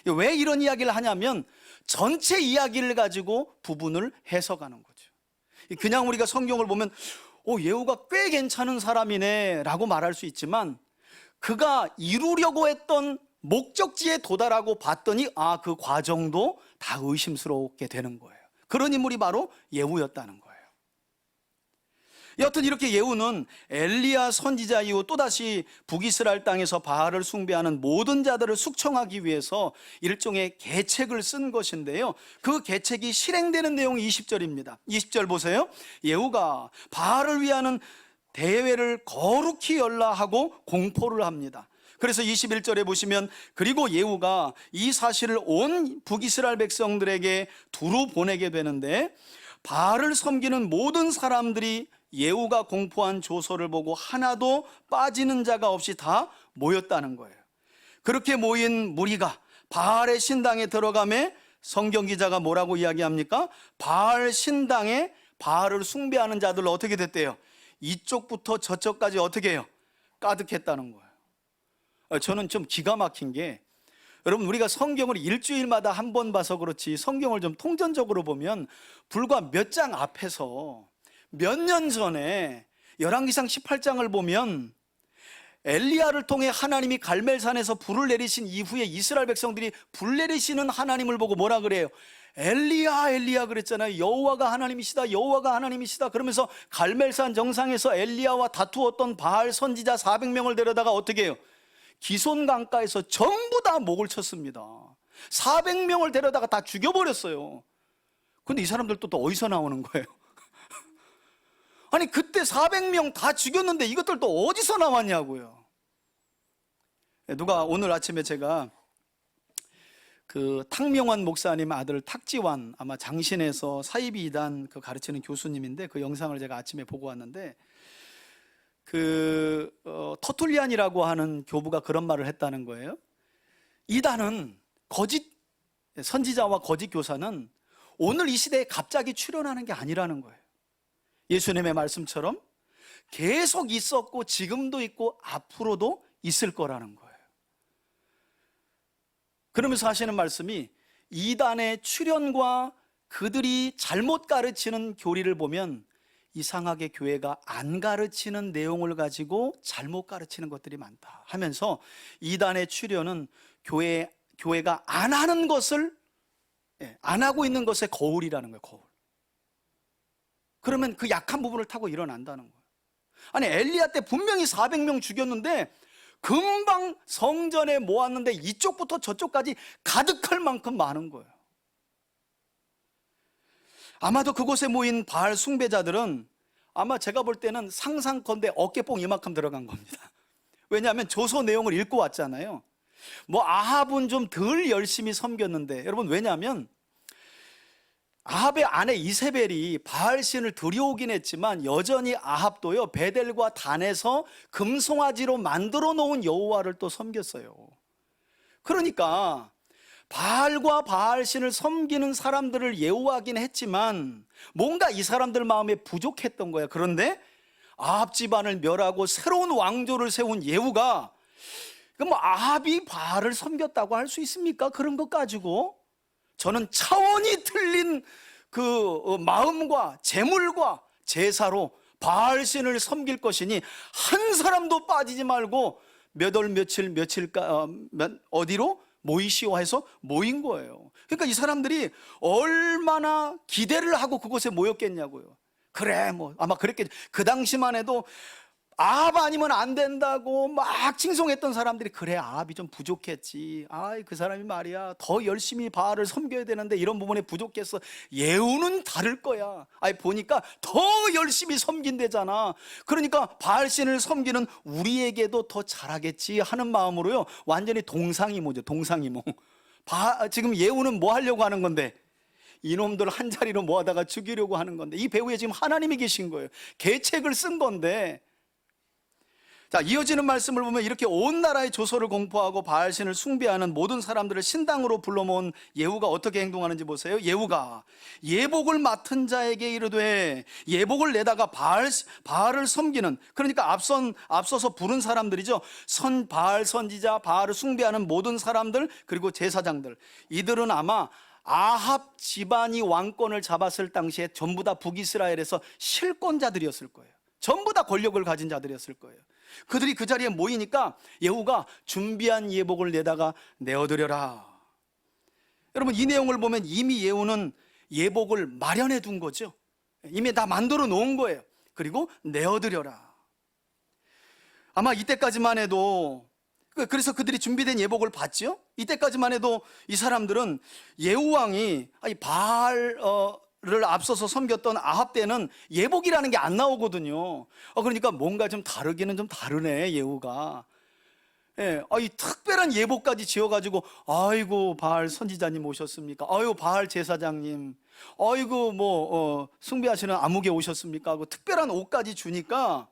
왜 이런 이야기를 하냐면 전체 이야기를 가지고 부분을 해석하는 거죠. 그냥 우리가 성경을 보면 예후가 꽤 괜찮은 사람이네 라고 말할 수 있지만 그가 이루려고 했던 목적지에 도달하고 봤더니 그 과정도 다 의심스럽게 되는 거예요. 그런 인물이 바로 예후였다는 거예요. 여튼 이렇게 예후는 엘리야 선지자 이후 또다시 북이스라엘 땅에서 바알을 숭배하는 모든 자들을 숙청하기 위해서 일종의 계책을 쓴 것인데요, 그 계책이 실행되는 내용이 20절입니다 20절 보세요. 예후가 바알을 위하는 대회를 거룩히 열라 하고 공포를 합니다. 그래서 21절에 보시면 그리고 예후가 이 사실을 온 북이스라엘 백성들에게 두루 보내게 되는데 바알을 섬기는 모든 사람들이 예후가 공포한 조서를 보고 하나도 빠지는 자가 없이 다 모였다는 거예요. 그렇게 모인 무리가 바알의 신당에 들어가매 성경 기자가 뭐라고 이야기합니까? 바알 신당에 바알을 숭배하는 자들 어떻게 됐대요? 이쪽부터 저쪽까지 어떻게 해요? 가득했다는 거예요. 저는 좀 기가 막힌 게, 여러분 우리가 성경을 일주일마다 한 번 봐서 그렇지 성경을 좀 통전적으로 보면 불과 몇 장 앞에서 몇 년 전에 열왕기상 18장을 보면 엘리야를 통해 하나님이 갈멜산에서 불을 내리신 이후에 이스라엘 백성들이 불 내리시는 하나님을 보고 뭐라 그래요? 엘리야 엘리야 그랬잖아요. 여호와가 하나님이시다, 여호와가 하나님이시다. 그러면서 갈멜산 정상에서 엘리야와 다투었던 바알 선지자 400명을 데려다가 어떻게 해요? 기손 강가에서 전부 다 목을 쳤습니다. 400명을 데려다가 다 죽여버렸어요. 근데 이 사람들도 또 어디서 나오는 거예요? 아니 그때 400명 다 죽였는데 이것들 또 어디서 나왔냐고요. 누가 오늘 아침에 제가 그 탁명환 목사님 아들 탁지환, 아마 장신에서 사이비 이단 그 가르치는 교수님인데 그 영상을 제가 아침에 보고 왔는데 터툴리안이라고 하는 교부가 그런 말을 했다는 거예요. 이단은 거짓 선지자와 거짓 교사는 오늘 이 시대에 갑자기 출현하는 게 아니라는 거예요. 예수님의 말씀처럼 계속 있었고 지금도 있고 앞으로도 있을 거라는 거예요. 그러면서 하시는 말씀이 이단의 출현과 그들이 잘못 가르치는 교리를 보면 이상하게 교회가 안 가르치는 내용을 가지고 잘못 가르치는 것들이 많다 하면서 이단의 출현은 교회가 안 하는 것을 안 하고 있는 것의 거울이라는 거예요. 거울. 그러면 그 약한 부분을 타고 일어난다는 거예요. 아니 엘리야 때 분명히 400명 죽였는데 금방 성전에 모았는데 이쪽부터 저쪽까지 가득할 만큼 많은 거예요. 아마도 그곳에 모인 바알 숭배자들은 아마 제가 볼 때는 상상컨대 어깨뽕 이만큼 들어간 겁니다. 왜냐하면 조서 내용을 읽고 왔잖아요. 아합은 좀 덜 열심히 섬겼는데, 여러분 왜냐하면 아합의 아내 이세벨이 바알신을 들여오긴 했지만 여전히 아합도요 베델과 단에서 금송아지로 만들어 놓은 여호와를 또 섬겼어요. 그러니까 바알과 바알신을 섬기는 사람들을 예우하긴 했지만 뭔가 이 사람들 마음에 부족했던 거야. 그런데 아합 집안을 멸하고 새로운 왕조를 세운 예후가 아합이 바알을 섬겼다고 할 수 있습니까? 그런 것 가지고 저는 차원이 틀린 그 마음과 재물과 제사로 바알신을 섬길 것이니 한 사람도 빠지지 말고 몇 월 며칠 어디로 모이시오 해서 모인 거예요. 그러니까 이 사람들이 얼마나 기대를 하고 그곳에 모였겠냐고요. 그래 아마 그랬겠죠. 그 당시만 해도 아합 아니면 안 된다고 막 칭송했던 사람들이 그래 아합이 좀 부족했지, 아이 그 사람이 말이야 더 열심히 바알을 섬겨야 되는데 이런 부분에 부족했어. 예후는 다를 거야. 아이 보니까 더 열심히 섬긴대잖아. 그러니까 바알신을 섬기는 우리에게도 더 잘하겠지 하는 마음으로요, 완전히 동상이모죠. 동상이모. 지금 예후는 뭐 하려고 하는 건데, 이놈들 한 자리로 모아다가 죽이려고 하는 건데, 이 배후에 지금 하나님이 계신 거예요. 계책을 쓴 건데. 자, 이어지는 말씀을 보면 이렇게 온 나라의 조소를 공포하고 바알신을 숭배하는 모든 사람들을 신당으로 불러 모은 예후가 어떻게 행동하는지 보세요. 예후가 예복을 맡은 자에게 이르되, 예복을 내다가 바알을 섬기는, 그러니까 앞서서 부른 사람들이죠. 바알 선지자, 바알을 숭배하는 모든 사람들, 그리고 제사장들, 이들은 아마 아합 집안이 왕권을 잡았을 당시에 전부 다 북이스라엘에서 실권자들이었을 거예요. 전부 다 권력을 가진 자들이었을 거예요. 그들이 그 자리에 모이니까 예후가 준비한 예복을 내다가 내어드려라. 여러분, 이 내용을 보면 이미 예후는 예복을 마련해 둔 거죠. 이미 다 만들어 놓은 거예요. 그리고 내어드려라. 아마 이때까지만 해도, 그래서 그들이 준비된 예복을 받죠. 이때까지만 해도 이 사람들은 예후 왕이 바알을 앞서서 섬겼던 아합 때는 예복이라는 게 안 나오거든요. 그러니까 뭔가 좀 다르기는 좀 다르네, 예후가. 예, 이 특별한 예복까지 지어가지고, 아이고 바알 선지자님 오셨습니까? 아이고 바알 제사장님, 아이고 숭배하시는 아무개 오셨습니까? 하고 특별한 옷까지 주니까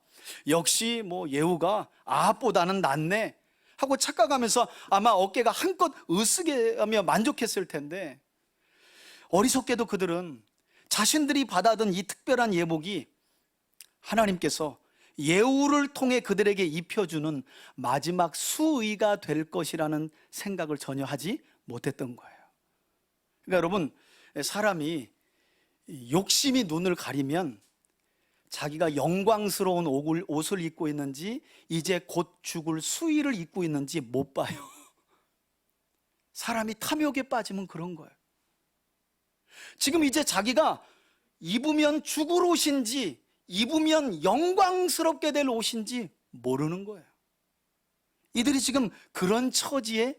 역시 예후가 아합보다는 낫네 하고 착각하면서 아마 어깨가 한껏 으쓱해 하며 만족했을 텐데, 어리석게도 그들은 자신들이 받아든 이 특별한 예복이 하나님께서 예후를 통해 그들에게 입혀주는 마지막 수의가 될 것이라는 생각을 전혀 하지 못했던 거예요. 그러니까 여러분, 사람이 욕심이 눈을 가리면 자기가 영광스러운 옷을 입고 있는지, 이제 곧 죽을 수의를 입고 있는지 못 봐요. 사람이 탐욕에 빠지면 그런 거예요. 지금 이제 자기가 입으면 죽을 옷인지 입으면 영광스럽게 될 옷인지 모르는 거예요. 이들이 지금 그런 처지에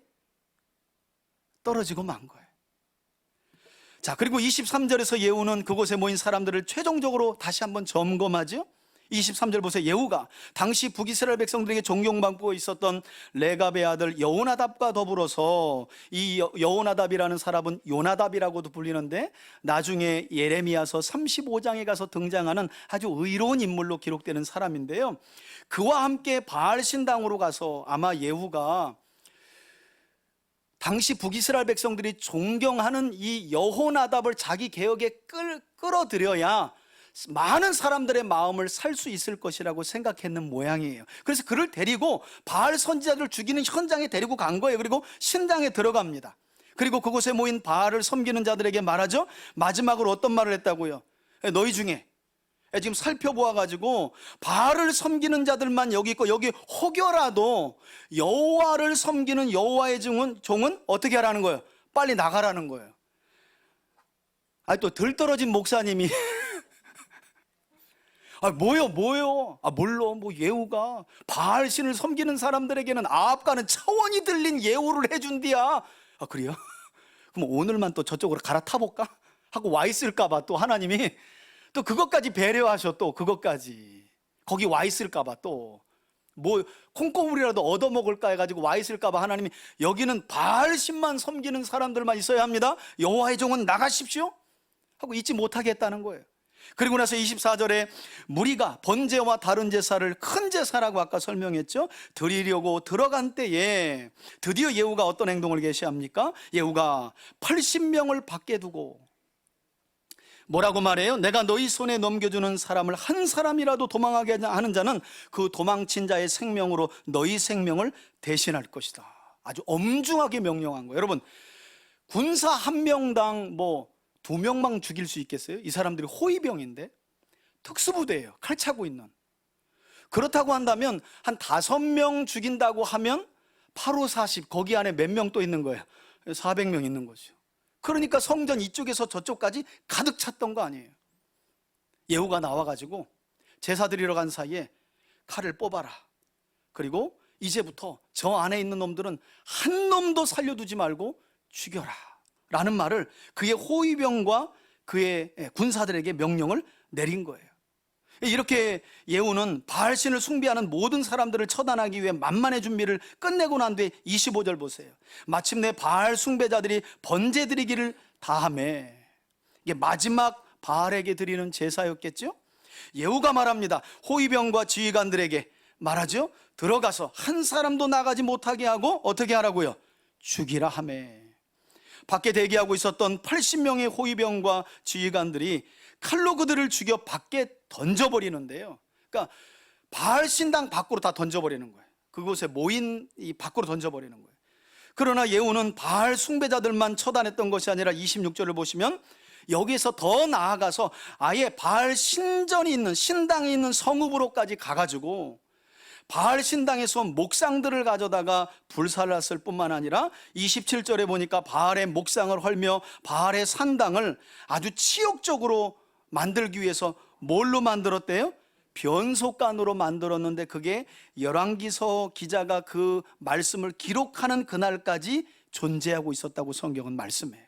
떨어지고 만 거예요. 자, 그리고 23절에서 예후는 그곳에 모인 사람들을 최종적으로 다시 한번 점검하죠. 23절 보세요. 예후가 당시 북이스라엘 백성들에게 존경받고 있었던 레갑의 아들 여호나답과 더불어서, 이 여호나답이라는 사람은 요나답이라고도 불리는데 나중에 예레미야서 35장에 가서 등장하는 아주 의로운 인물로 기록되는 사람인데요, 그와 함께 바알 신당으로 가서 아마 예후가 당시 북이스라엘 백성들이 존경하는 이 여호나답을 자기 개혁에 끌어들여야 많은 사람들의 마음을 살 수 있을 것이라고 생각했는 모양이에요. 그래서 그를 데리고 바알 선지자들을 죽이는 현장에 데리고 간 거예요. 그리고 신당에 들어갑니다. 그리고 그곳에 모인 바알을 섬기는 자들에게 말하죠. 마지막으로 어떤 말을 했다고요? 너희 중에 지금 살펴보아가지고 바알을 섬기는 자들만 여기 있고, 여기 혹여라도 여호와를 섬기는 여호와의 종은 어떻게 하라는 거예요? 빨리 나가라는 거예요. 또 들떨어진 목사님이 뭐요? 몰라. 예후가 바알 신을 섬기는 사람들에게는 아합과는 차원이 들린 예후를 해준디야. 그래요? 그럼 오늘만 또 저쪽으로 갈아타볼까? 하고 와 있을까봐 또 하나님이 또 그것까지 배려하셔. 또 그것까지 거기 와 있을까봐 또 콩고물이라도 얻어먹을까 해가지고 와 있을까봐 하나님이 여기는 바알 신만 섬기는 사람들만 있어야 합니다, 여호와의 종은 나가십시오 하고 있지 못하게 했다는 거예요. 그리고 나서 24절에 무리가 번제와 다른 제사를 큰 제사라고 아까 설명했죠, 드리려고 들어간 때에 드디어 예후가 어떤 행동을 개시합니까? 예후가 80명을 밖에 두고 뭐라고 말해요? 내가 너희 손에 넘겨주는 사람을 한 사람이라도 도망하게 하는 자는 그 도망친 자의 생명으로 너희 생명을 대신할 것이다. 아주 엄중하게 명령한 거예요. 여러분, 군사 한 명당 2명만 죽일 수 있겠어요? 이 사람들이 호위병인데, 특수부대예요. 칼 차고 있는. 그렇다고 한다면 한 5명 죽인다고 하면 8, 5, 40 거기 안에 몇 명 또 있는 거예요? 400명 있는 거죠. 그러니까 성전 이쪽에서 저쪽까지 가득 찼던 거 아니에요. 예후가 나와가지고 제사 드리러 간 사이에 칼을 뽑아라. 그리고 이제부터 저 안에 있는 놈들은 한 놈도 살려두지 말고 죽여라 라는 말을 그의 호위병과 그의 군사들에게 명령을 내린 거예요. 이렇게 예후는 바알신을 숭배하는 모든 사람들을 처단하기 위해 만만의 준비를 끝내고 난 뒤에 25절 보세요. 마침내 바알 숭배자들이 번제 드리기를 다하매, 이게 마지막 바알에게 드리는 제사였겠죠. 예후가 말합니다. 호위병과 지휘관들에게 말하죠. 들어가서 한 사람도 나가지 못하게 하고 어떻게 하라고요? 죽이라 하매. 밖에 대기하고 있었던 80명의 호위병과 지휘관들이 칼로 그들을 죽여 밖에 던져버리는데요. 그러니까 바알 신당 밖으로 다 던져버리는 거예요. 그곳에 모인 이 밖으로 던져버리는 거예요. 그러나 예후는 바알 숭배자들만 처단했던 것이 아니라 26절을 보시면 여기서 더 나아가서 아예 바알 신전이 있는, 신당이 있는 성읍으로까지 가가지고 바알 신당에서 목상들을 가져다가 불살랐을 뿐만 아니라 27절에 보니까 바알의 목상을 헐며 바알의 산당을 아주 치욕적으로 만들기 위해서 뭘로 만들었대요? 변속관으로 만들었는데 그게 열왕기서 기자가 그 말씀을 기록하는 그날까지 존재하고 있었다고 성경은 말씀해요.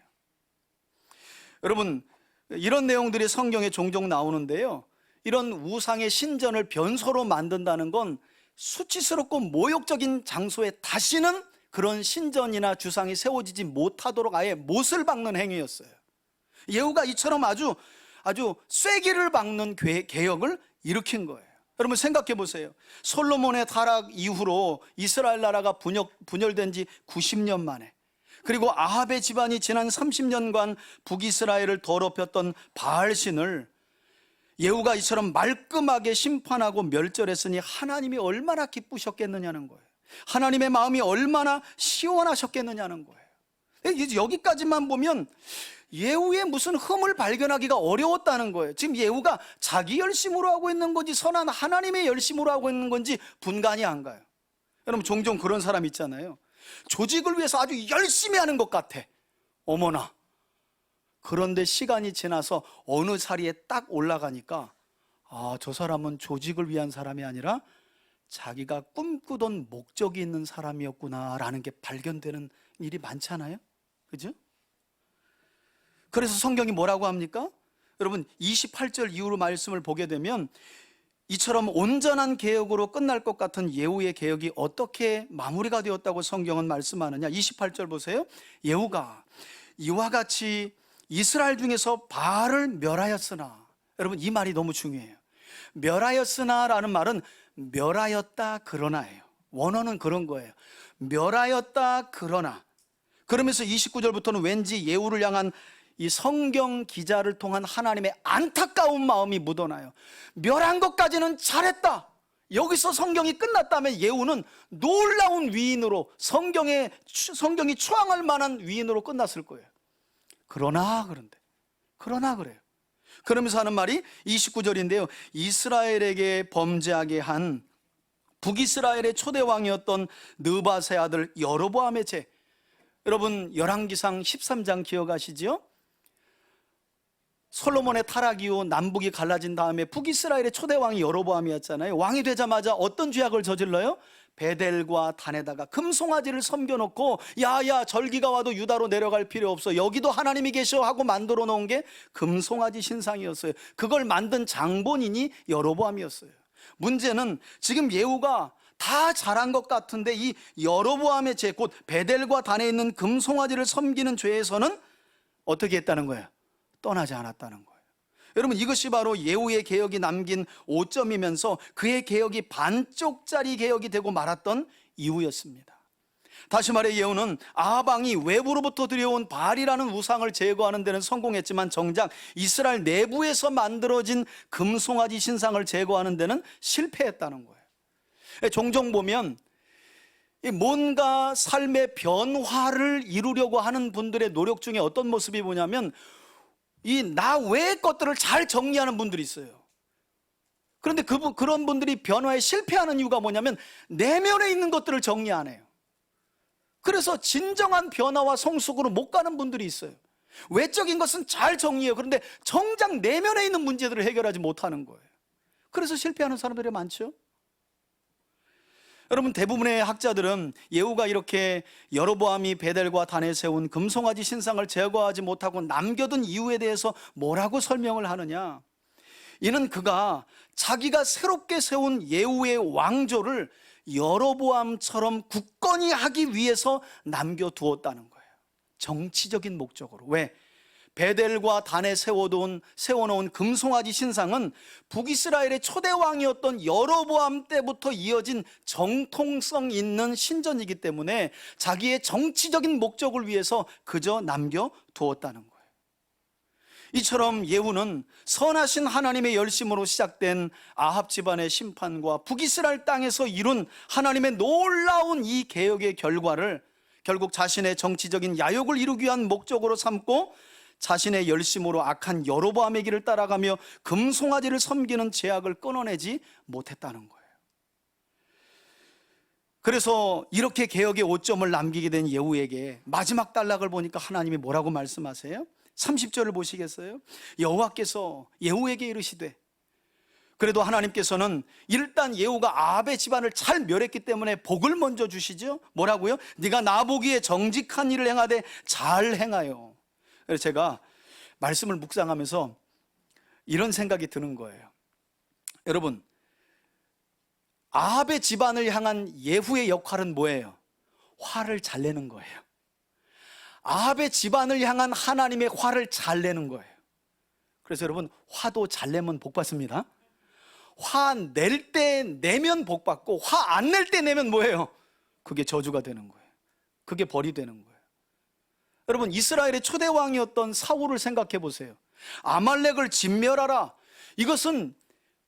여러분, 이런 내용들이 성경에 종종 나오는데요, 이런 우상의 신전을 변소로 만든다는 건 수치스럽고 모욕적인 장소에 다시는 그런 신전이나 주상이 세워지지 못하도록 아예 못을 박는 행위였어요. 예후가 이처럼 아주 쐐기를 박는 개혁을 일으킨 거예요. 여러분 생각해 보세요. 솔로몬의 타락 이후로 이스라엘 나라가 분열된 지 90년 만에, 그리고 아합의 집안이 지난 30년간 북이스라엘을 더럽혔던 바알신을 예후가 이처럼 말끔하게 심판하고 멸절했으니 하나님이 얼마나 기쁘셨겠느냐는 거예요. 하나님의 마음이 얼마나 시원하셨겠느냐는 거예요. 여기까지만 보면 예후의 무슨 흠을 발견하기가 어려웠다는 거예요. 지금 예후가 자기 열심으로 하고 있는 건지 선한 하나님의 열심으로 하고 있는 건지 분간이 안 가요. 여러분 종종 그런 사람 있잖아요. 조직을 위해서 아주 열심히 하는 것 같아. 어머나. 그런데 시간이 지나서 어느 자리에 딱 올라가니까 저 사람은 조직을 위한 사람이 아니라 자기가 꿈꾸던 목적이 있는 사람이었구나라는 게 발견되는 일이 많잖아요. 그죠? 그래서 성경이 뭐라고 합니까? 여러분 28절 이후로 말씀을 보게 되면 이처럼 온전한 개혁으로 끝날 것 같은 예후의 개혁이 어떻게 마무리가 되었다고 성경은 말씀하느냐. 28절 보세요. 예후가 이와 같이 이스라엘 중에서 바알을 멸하였으나, 여러분 이 말이 너무 중요해요. 멸하였으나 라는 말은 멸하였다 그러나예요. 원어는 그런 거예요. 멸하였다 그러나. 그러면서 29절부터는 왠지 예후를 향한 이 성경 기자를 통한 하나님의 안타까운 마음이 묻어나요. 멸한 것까지는 잘했다. 여기서 성경이 끝났다면 예후는 놀라운 위인으로, 성경이 추앙할 만한 위인으로 끝났을 거예요. 그러나 그래요. 그러면서 하는 말이 29절인데요. 이스라엘에게 범죄하게 한 북이스라엘의 초대 왕이었던 느밧의 아들 여로보암의 죄. 여러분 열왕기상 13장 기억하시죠? 솔로몬의 타락 이후 남북이 갈라진 다음에 북이스라엘의 초대 왕이 여로보암이었잖아요. 왕이 되자마자 어떤 죄악을 저질러요? 베델과 단에다가 금송아지를 섬겨놓고 야야 절기가 와도 유다로 내려갈 필요 없어, 여기도 하나님이 계셔 하고 만들어 놓은 게 금송아지 신상이었어요. 그걸 만든 장본인이 여로보암이었어요. 문제는 지금 예후가 다 잘한 것 같은데 이 여로보암의 죄, 곧 베델과 단에 있는 금송아지를 섬기는 죄에서는 어떻게 했다는 거예요? 떠나지 않았다는 거예요. 여러분 이것이 바로 예후의 개혁이 남긴 오점이면서 그의 개혁이 반쪽짜리 개혁이 되고 말았던 이유였습니다. 다시 말해 예후는 아합 왕이 외부로부터 들여온 바알이라는 우상을 제거하는 데는 성공했지만 정작 이스라엘 내부에서 만들어진 금송아지 신상을 제거하는 데는 실패했다는 거예요. 종종 보면 뭔가 삶의 변화를 이루려고 하는 분들의 노력 중에 어떤 모습이 뭐냐면 이 나 외의 것들을 잘 정리하는 분들이 있어요. 그런데 그런 분들이 변화에 실패하는 이유가 뭐냐면 내면에 있는 것들을 정리 안 해요. 그래서 진정한 변화와 성숙으로 못 가는 분들이 있어요. 외적인 것은 잘 정리해요. 그런데 정작 내면에 있는 문제들을 해결하지 못하는 거예요. 그래서 실패하는 사람들이 많죠. 여러분, 대부분의 학자들은 예후가 이렇게 여로보암이 베델과 단에 세운 금송아지 신상을 제거하지 못하고 남겨둔 이유에 대해서 뭐라고 설명을 하느냐, 이는 그가 자기가 새롭게 세운 예후의 왕조를 여로보암처럼 굳건히 하기 위해서 남겨두었다는 거예요. 정치적인 목적으로. 왜? 베델과 단에 세워놓은 금송아지 신상은 북이스라엘의 초대 왕이었던 여로보암 때부터 이어진 정통성 있는 신전이기 때문에 자기의 정치적인 목적을 위해서 그저 남겨두었다는 거예요. 이처럼 예후는 선하신 하나님의 열심으로 시작된 아합 집안의 심판과 북이스라엘 땅에서 이룬 하나님의 놀라운 이 개혁의 결과를 결국 자신의 정치적인 야욕을 이루기 위한 목적으로 삼고 자신의 열심으로 악한 여로보암의 길을 따라가며 금송아지를 섬기는 죄악을 끊어내지 못했다는 거예요. 그래서 이렇게 개혁의 오점을 남기게 된 예후에게 마지막 단락을 보니까 하나님이 뭐라고 말씀하세요? 30절을 보시겠어요? 여호와께서 예후에게 이르시되, 그래도 하나님께서는 일단 예후가 아합의 집안을 잘 멸했기 때문에 복을 먼저 주시죠. 뭐라고요? 네가 나보기에 정직한 일을 행하되 잘 행하여. 그래서 제가 말씀을 묵상하면서 이런 생각이 드는 거예요. 여러분, 아합의 집안을 향한 예후의 역할은 뭐예요? 화를 잘 내는 거예요. 아합의 집안을 향한 하나님의 화를 잘 내는 거예요. 그래서 여러분, 화도 잘 내면 복 받습니다. 화 낼 때 내면 복 받고 화 안 낼 때 내면 뭐예요? 그게 저주가 되는 거예요. 그게 벌이 되는 거예요. 여러분, 이스라엘의 초대 왕이었던 사울을 생각해 보세요. 아말렉을 진멸하라. 이것은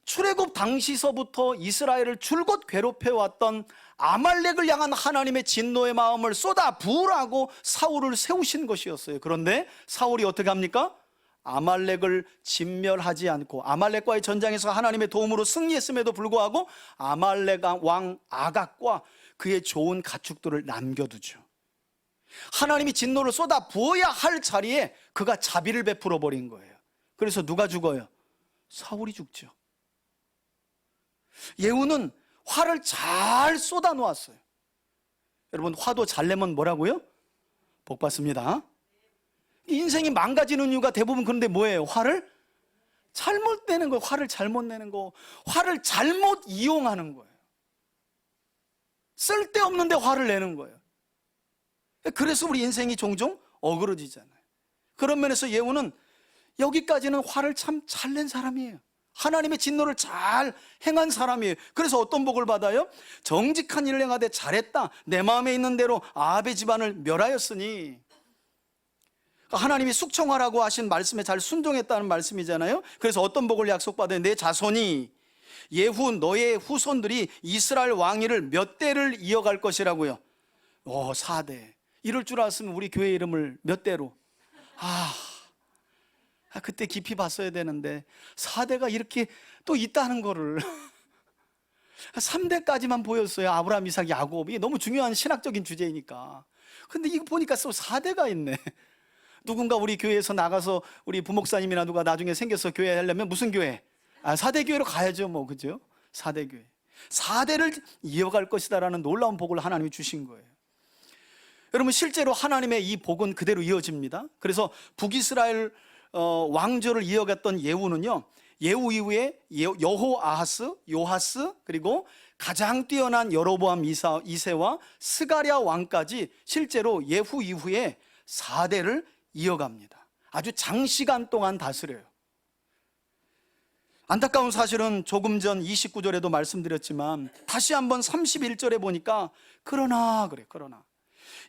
출애굽 당시서부터 이스라엘을 줄곧 괴롭혀왔던 아말렉을 향한 하나님의 진노의 마음을 쏟아 부으라고 사울을 세우신 것이었어요. 그런데 사울이 어떻게 합니까? 아말렉을 진멸하지 않고 아말렉과의 전장에서 하나님의 도움으로 승리했음에도 불구하고 아말렉 왕 아각과 그의 좋은 가축들을 남겨두죠. 하나님이 진노를 쏟아 부어야 할 자리에 그가 자비를 베풀어 버린 거예요. 그래서 누가 죽어요? 사울이 죽죠. 예후는 화를 잘 쏟아 놓았어요. 여러분, 화도 잘 내면 뭐라고요? 복 받습니다. 인생이 망가지는 이유가 대부분 그런데 뭐예요? 화를 잘못 내는 거예요. 화를 잘못 내는 거, 화를 잘못 이용하는 거예요. 쓸데없는데 화를 내는 거예요. 그래서 우리 인생이 종종 어그러지잖아요. 그런 면에서 예후는 여기까지는 화를 참 잘 낸 사람이에요. 하나님의 진노를 잘 행한 사람이에요. 그래서 어떤 복을 받아요? 정직한 일을 행하되 잘했다. 내 마음에 있는 대로 아합의 집안을 멸하였으니. 하나님이 숙청하라고 하신 말씀에 잘 순종했다는 말씀이잖아요. 그래서 어떤 복을 약속받아요? 내 자손이, 예후 너의 후손들이 이스라엘 왕위를 몇 대를 이어갈 것이라고요? 4대. 이럴 줄 알았으면 우리 교회 이름을 몇 대로, 그때 깊이 봤어야 되는데 4대가 이렇게 또 있다는 거를 3대까지만 보였어요. 아브라함, 이삭, 야곱. 이게 너무 중요한 신학적인 주제이니까. 근데 이거 보니까 또 4대가 있네. 누군가 우리 교회에서 나가서 우리 부목사님이나 누가 나중에 생겨서 교회 하려면 무슨 교회? 4대 교회로 가야죠, 뭐. 그죠? 4대 교회. 4대를 이어갈 것이다라는 놀라운 복을 하나님이 주신 거예요. 여러분, 실제로 하나님의 이 복은 그대로 이어집니다. 그래서 북이스라엘 왕조를 이어갔던 예후는요, 예후 이후에 여호아하스, 요하스, 그리고 가장 뛰어난 여로보암 2세와 스가랴 왕까지 실제로 예후 이후에 4대를 이어갑니다. 아주 장시간 동안 다스려요. 안타까운 사실은 조금 전 29절에도 말씀드렸지만 다시 한번 31절에 보니까 그러나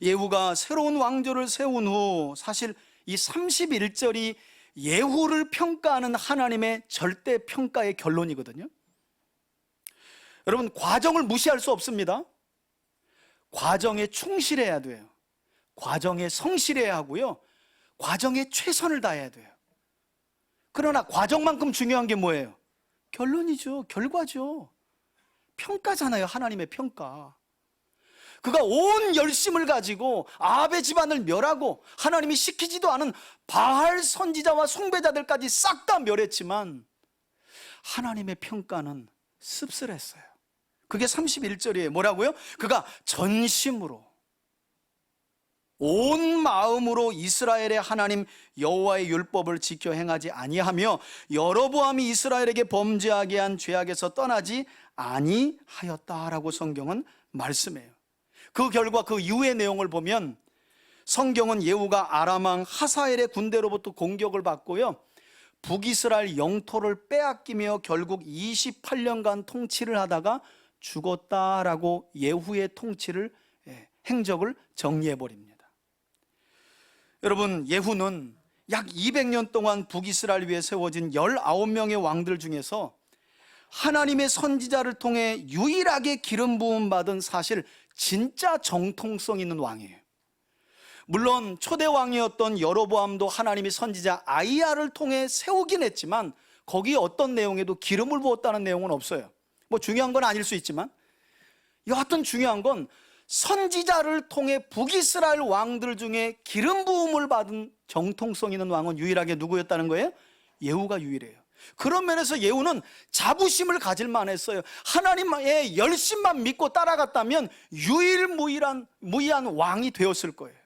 예후가 새로운 왕조를 세운 후, 사실 이 31절이 예후를 평가하는 하나님의 절대 평가의 결론이거든요. 여러분, 과정을 무시할 수 없습니다. 과정에 충실해야 돼요. 과정에 성실해야 하고요, 과정에 최선을 다해야 돼요. 그러나 과정만큼 중요한 게 뭐예요? 결론이죠. 결과죠. 평가잖아요. 하나님의 평가. 그가 온 열심을 가지고 아합의 집안을 멸하고 하나님이 시키지도 않은 바알 선지자와 숭배자들까지 싹 다 멸했지만 하나님의 평가는 씁쓸했어요. 그게 31절이에요. 뭐라고요? 그가 전심으로 온 마음으로 이스라엘의 하나님 여호와의 율법을 지켜 행하지 아니하며 여로보암이 이스라엘에게 범죄하게 한 죄악에서 떠나지 아니하였다라고 성경은 말씀해요. 그 결과 그 이후의 내용을 보면 성경은 예후가 아람 왕 하사엘의 군대로부터 공격을 받고요, 북이스라엘 영토를 빼앗기며 결국 28년간 통치를 하다가 죽었다라고 예후의 통치를, 행적을 정리해 버립니다. 여러분, 예후는 약 200년 동안 북이스라엘 위에 세워진 19명의 왕들 중에서 하나님의 선지자를 통해 유일하게 기름 부음 받은 사실 진짜 정통성 있는 왕이에요. 물론 초대 왕이었던 여로보암도 하나님의 선지자 아이야를 통해 세우긴 했지만 거기에 어떤 내용에도 기름을 부었다는 내용은 없어요. 뭐 중요한 건 아닐 수 있지만 여하튼 중요한 건 선지자를 통해 북이스라엘 왕들 중에 기름 부음을 받은 정통성 있는 왕은 유일하게 누구였다는 거예요? 예후가 유일해요. 그런 면에서 예후는 자부심을 가질 만했어요. 하나님의 열심만 믿고 따라갔다면 유일무이한 왕이 되었을 거예요.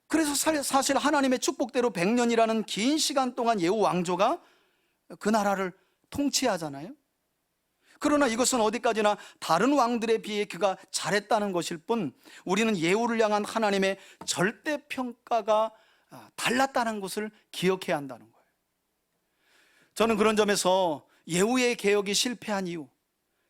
그래서 사실 하나님의 축복대로 100년이라는 긴 시간 동안 예후 왕조가 그 나라를 통치하잖아요. 그러나 이것은 어디까지나 다른 왕들에 비해 그가 잘했다는 것일 뿐 우리는 예후를 향한 하나님의 절대평가가 달랐다는 것을 기억해야 한다는 거예요. 저는 그런 점에서 예후의 개혁이 실패한 이유,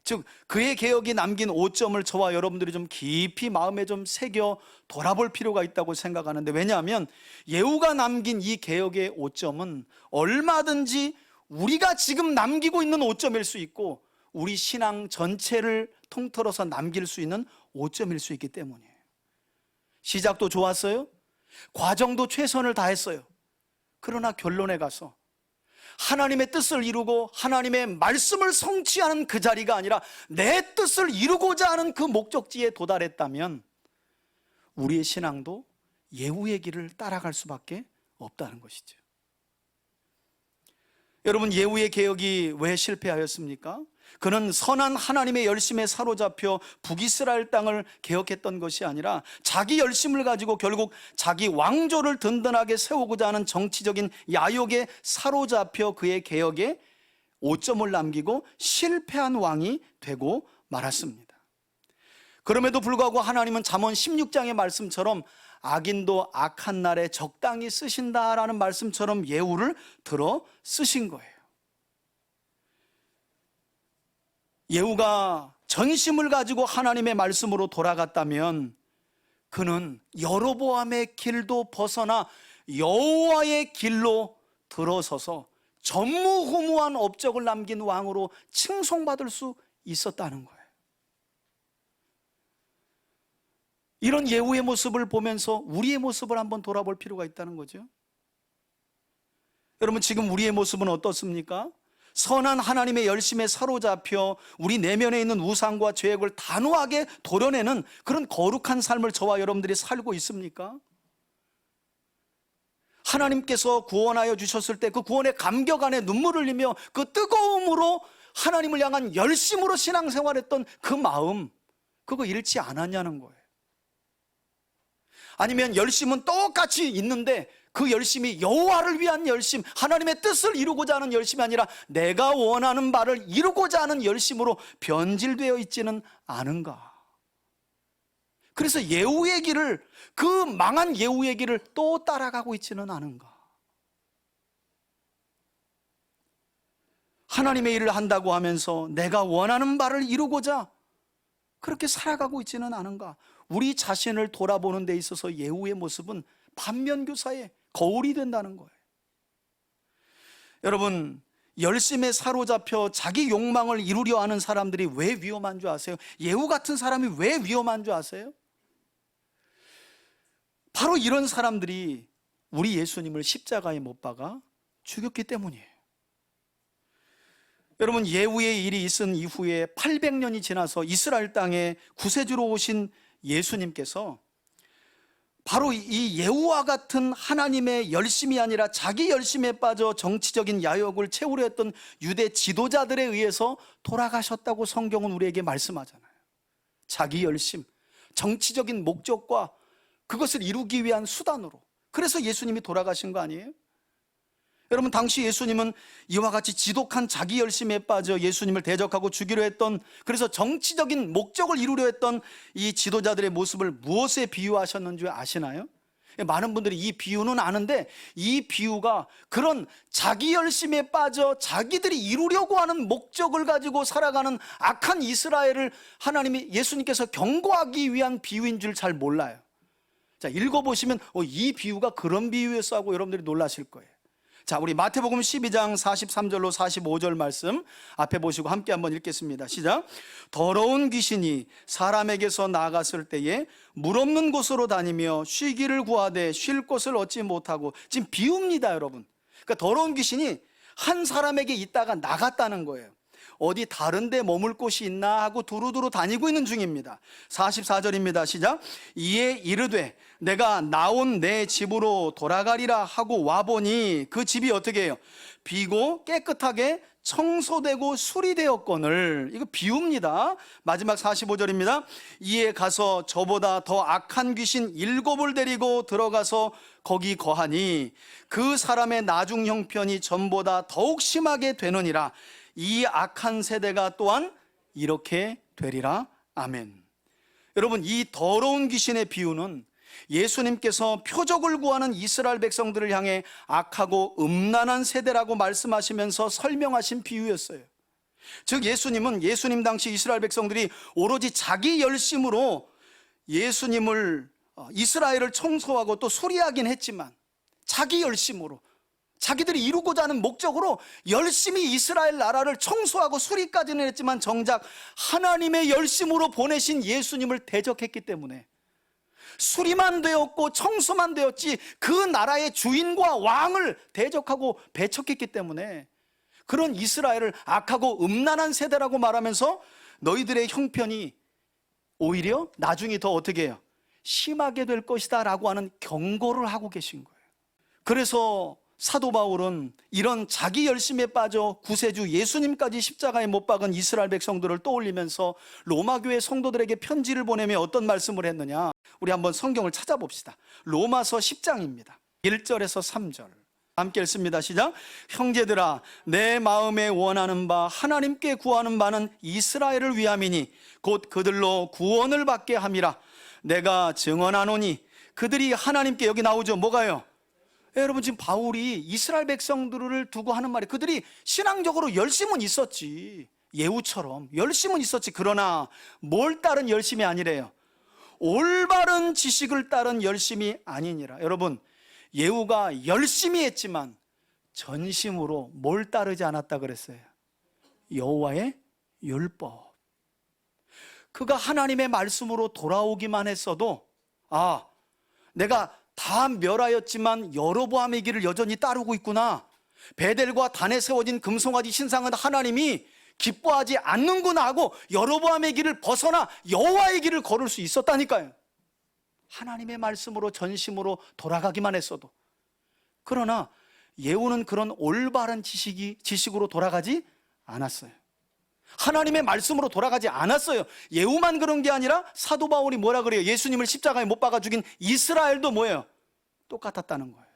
즉 그의 개혁이 남긴 오점을 저와 여러분들이 좀 깊이 마음에 좀 새겨 돌아볼 필요가 있다고 생각하는데, 왜냐하면 예후가 남긴 이 개혁의 오점은 얼마든지 우리가 지금 남기고 있는 오점일 수 있고 우리 신앙 전체를 통틀어서 남길 수 있는 오점일 수 있기 때문이에요. 시작도 좋았어요. 과정도 최선을 다했어요. 그러나 결론에 가서 하나님의 뜻을 이루고 하나님의 말씀을 성취하는 그 자리가 아니라 내 뜻을 이루고자 하는 그 목적지에 도달했다면 우리의 신앙도 예후의 길을 따라갈 수밖에 없다는 것이죠. 여러분, 예후의 개혁이 왜 실패하였습니까? 그는 선한 하나님의 열심에 사로잡혀 북이스라엘 땅을 개혁했던 것이 아니라 자기 열심을 가지고 결국 자기 왕조를 든든하게 세우고자 하는 정치적인 야욕에 사로잡혀 그의 개혁에 오점을 남기고 실패한 왕이 되고 말았습니다. 그럼에도 불구하고 하나님은 잠언 16장의 말씀처럼 악인도 악한 날에 적당히 쓰신다라는 말씀처럼 예후를 들어 쓰신 거예요. 예후가 전심을 가지고 하나님의 말씀으로 돌아갔다면 그는 여로보암의 길도 벗어나 여호와의 길로 들어서서 전무후무한 업적을 남긴 왕으로 칭송받을 수 있었다는 거예요. 이런 예후의 모습을 보면서 우리의 모습을 한번 돌아볼 필요가 있다는 거죠. 여러분, 지금 우리의 모습은 어떻습니까? 선한 하나님의 열심에 사로잡혀 우리 내면에 있는 우상과 죄악을 단호하게 도려내는 그런 거룩한 삶을 저와 여러분들이 살고 있습니까? 하나님께서 구원하여 주셨을 때 그 구원의 감격 안에 눈물을 흘리며 그 뜨거움으로 하나님을 향한 열심으로 신앙생활했던 그 마음, 그거 잃지 않았냐는 거예요. 아니면 열심은 똑같이 있는데 그 열심이 여호와를 위한 열심, 하나님의 뜻을 이루고자 하는 열심이 아니라 내가 원하는 바를 이루고자 하는 열심으로 변질되어 있지는 않은가? 그래서 예후의 길을, 그 망한 예후의 길을 또 따라가고 있지는 않은가? 하나님의 일을 한다고 하면서 내가 원하는 바를 이루고자 그렇게 살아가고 있지는 않은가? 우리 자신을 돌아보는 데 있어서 예후의 모습은 반면교사의 거울이 된다는 거예요. 여러분, 열심에 사로잡혀 자기 욕망을 이루려 하는 사람들이 왜 위험한 줄 아세요? 예후 같은 사람이 왜 위험한 줄 아세요? 바로 이런 사람들이 우리 예수님을 십자가에 못 박아 죽였기 때문이에요. 여러분, 예후의 일이 있은 이후에 800년이 지나서 이스라엘 땅에 구세주로 오신 예수님께서 바로 이 예후와 같은 하나님의 열심이 아니라 자기 열심에 빠져 정치적인 야욕을 채우려 했던 유대 지도자들에 의해서 돌아가셨다고 성경은 우리에게 말씀하잖아요. 자기 열심, 정치적인 목적과 그것을 이루기 위한 수단으로. 그래서 예수님이 돌아가신 거 아니에요? 여러분, 당시 예수님은 이와 같이 지독한 자기 열심에 빠져 예수님을 대적하고 죽이려 했던, 그래서 정치적인 목적을 이루려 했던 이 지도자들의 모습을 무엇에 비유하셨는 줄 아시나요? 많은 분들이 이 비유는 아는데, 이 비유가 그런 자기 열심에 빠져 자기들이 이루려고 하는 목적을 가지고 살아가는 악한 이스라엘을 하나님이, 예수님께서 경고하기 위한 비유인 줄 잘 몰라요. 자, 읽어보시면 이 비유가 그런 비유였어 하고 여러분들이 놀라실 거예요. 자, 우리 마태복음 12장 43절로 45절 말씀 앞에 보시고 함께 한번 읽겠습니다. 시작. 더러운 귀신이 사람에게서 나갔을 때에 물 없는 곳으로 다니며 쉬기를 구하되 쉴 곳을 얻지 못하고, 지금 비유입니다, 여러분. 그러니까 더러운 귀신이 한 사람에게 있다가 나갔다는 거예요. 어디 다른 데 머물 곳이 있나 하고 두루두루 다니고 있는 중입니다. 44절입니다. 시작. 이에 이르되 내가 나온 내 집으로 돌아가리라 하고 와보니 그 집이 어떻게 해요? 비고 깨끗하게 청소되고 수리되었거늘. 이거 비유입니다. 마지막 45절입니다. 이에 가서 저보다 더 악한 귀신 7을 데리고 들어가서 거기 거하니 그 사람의 나중 형편이 전보다 더욱 심하게 되느니라. 이 악한 세대가 또한 이렇게 되리라. 아멘. 여러분, 이 더러운 귀신의 비유는 예수님께서 표적을 구하는 이스라엘 백성들을 향해 악하고 음란한 세대라고 말씀하시면서 설명하신 비유였어요. 즉, 예수님은 예수님 당시 이스라엘 백성들이 오로지 자기 열심으로 이스라엘을 청소하고 또 수리하긴 했지만, 자기 열심으로 자기들이 이루고자 하는 목적으로 열심히 이스라엘 나라를 청소하고 수리까지는 했지만, 정작 하나님의 열심으로 보내신 예수님을 대적했기 때문에 수리만 되었고 청소만 되었지 그 나라의 주인과 왕을 대적하고 배척했기 때문에 그런 이스라엘을 악하고 음란한 세대라고 말하면서 너희들의 형편이 오히려 나중에 더 어떻게 해요? 심하게 될 것이다 라고 하는 경고를 하고 계신 거예요. 그래서 사도 바울은 이런 자기 열심에 빠져 구세주 예수님까지 십자가에 못 박은 이스라엘 백성들을 떠올리면서 로마 교회 성도들에게 편지를 보내며 어떤 말씀을 했느냐, 우리 한번 성경을 찾아봅시다. 로마서 10장입니다 1절에서 3절 함께 읽습니다. 시작. 형제들아, 내 마음에 원하는 바 하나님께 구하는 바는 이스라엘을 위함이니 곧 그들로 구원을 받게 함이라. 내가 증언하노니 그들이 하나님께, 여기 나오죠, 뭐가요? 여러분, 지금 바울이 이스라엘 백성들을 두고 하는 말이, 그들이 신앙적으로 열심은 있었지, 예후처럼 열심은 있었지, 그러나 뭘 따른 열심이 아니래요? 올바른 지식을 따른 열심이 아니니라. 여러분, 예후가 열심히 했지만 전심으로 뭘 따르지 않았다 그랬어요? 여호와의 율법. 그가 하나님의 말씀으로 돌아오기만 했어도, 내가 다 멸하였지만 여로보암의 길을 여전히 따르고 있구나, 베델과 단에 세워진 금송아지 신상은 하나님이 기뻐하지 않는구나 하고 여로보암의 길을 벗어나 여호와의 길을 걸을 수 있었다니까요. 하나님의 말씀으로 전심으로 돌아가기만 했어도. 그러나 예후는 그런 올바른 지식으로 돌아가지 않았어요. 하나님의 말씀으로 돌아가지 않았어요. 예후만 그런 게 아니라 사도 바울이 뭐라 그래요? 예수님을 십자가에 못 박아 죽인 이스라엘도 뭐예요? 똑같았다는 거예요.